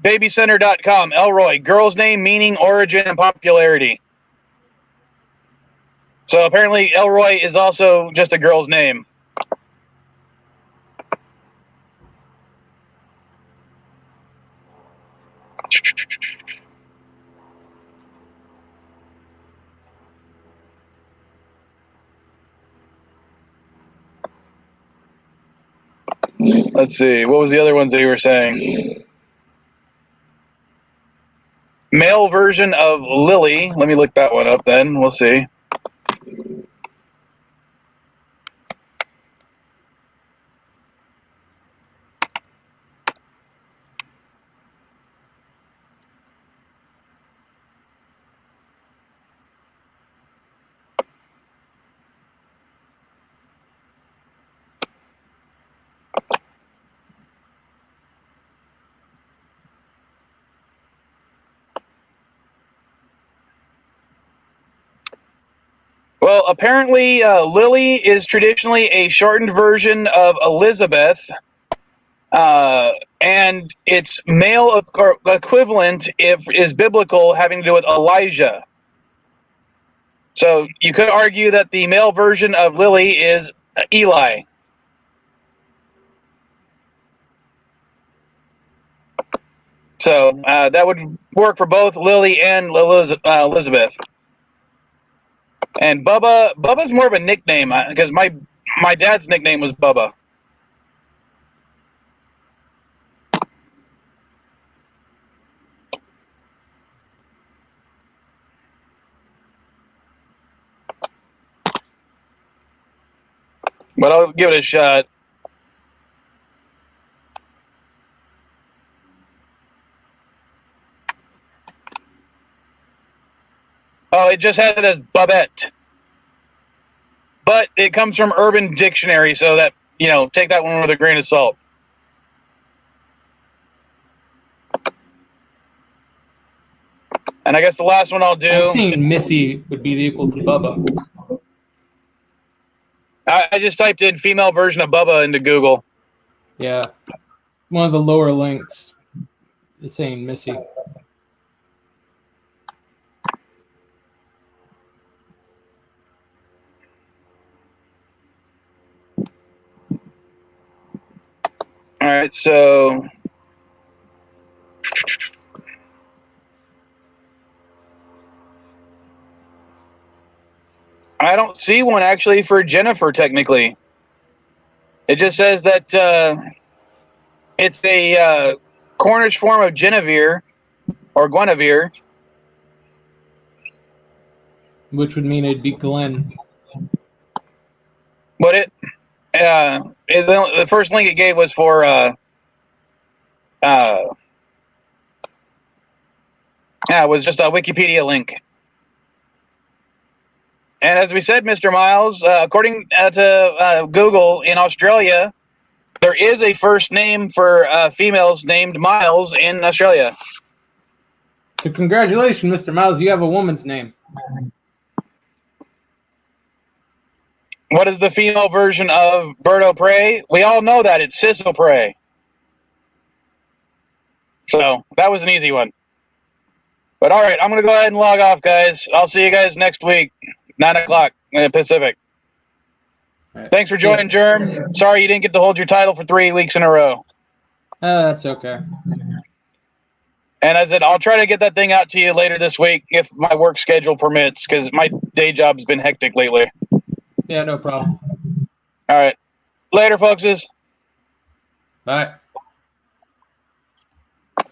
babycenter.com. Elroy, girl's name, meaning, origin, and popularity. So apparently Elroy is also just a girl's name. Let's see. What was the other ones that you were saying? Male version of Lily. Let me look that one up then. We'll see. Well, apparently Lily is traditionally a shortened version of Elizabeth, and its male equivalent is biblical, having to do with Elijah. So you could argue that the male version of Lily is Eli. So that would work for both Lily and Elizabeth. And Bubba's more of a nickname because my dad's nickname was Bubba. But I'll give it a shot. Oh, it just has it as Bubette. But it comes from Urban Dictionary, so that, take that one with a grain of salt. And I guess the last one I'll do... I think Missy would be the equal to Bubba. I just typed in female version of Bubba into Google. Yeah. One of the lower links. saying Missy. All right, so I don't see one actually for Jennifer technically. It just says that it's a Cornish form of Guinevere or Guinevere. Which would mean it'd be Glenn. But the first link it gave was for it was just a Wikipedia link. And as we said, Mr. Miles, according to Google in Australia, there is a first name for females named Miles in Australia. So congratulations, Mr. Miles. You have a woman's name. What is the female version of Bird o' Prey? We all know that. It's Sis o' Prey. So that was an easy one. But all right, I'm going to go ahead and log off, guys. I'll see you guys next week, 9 o'clock Pacific. Right. Thanks for joining, Germ. Sorry you didn't get to hold your title for 3 weeks in a row. That's okay. And as I said, I'll try to get that thing out to you later this week if my work schedule permits, because my day job's been hectic lately. Yeah, no problem. All right. Later, folks. Bye.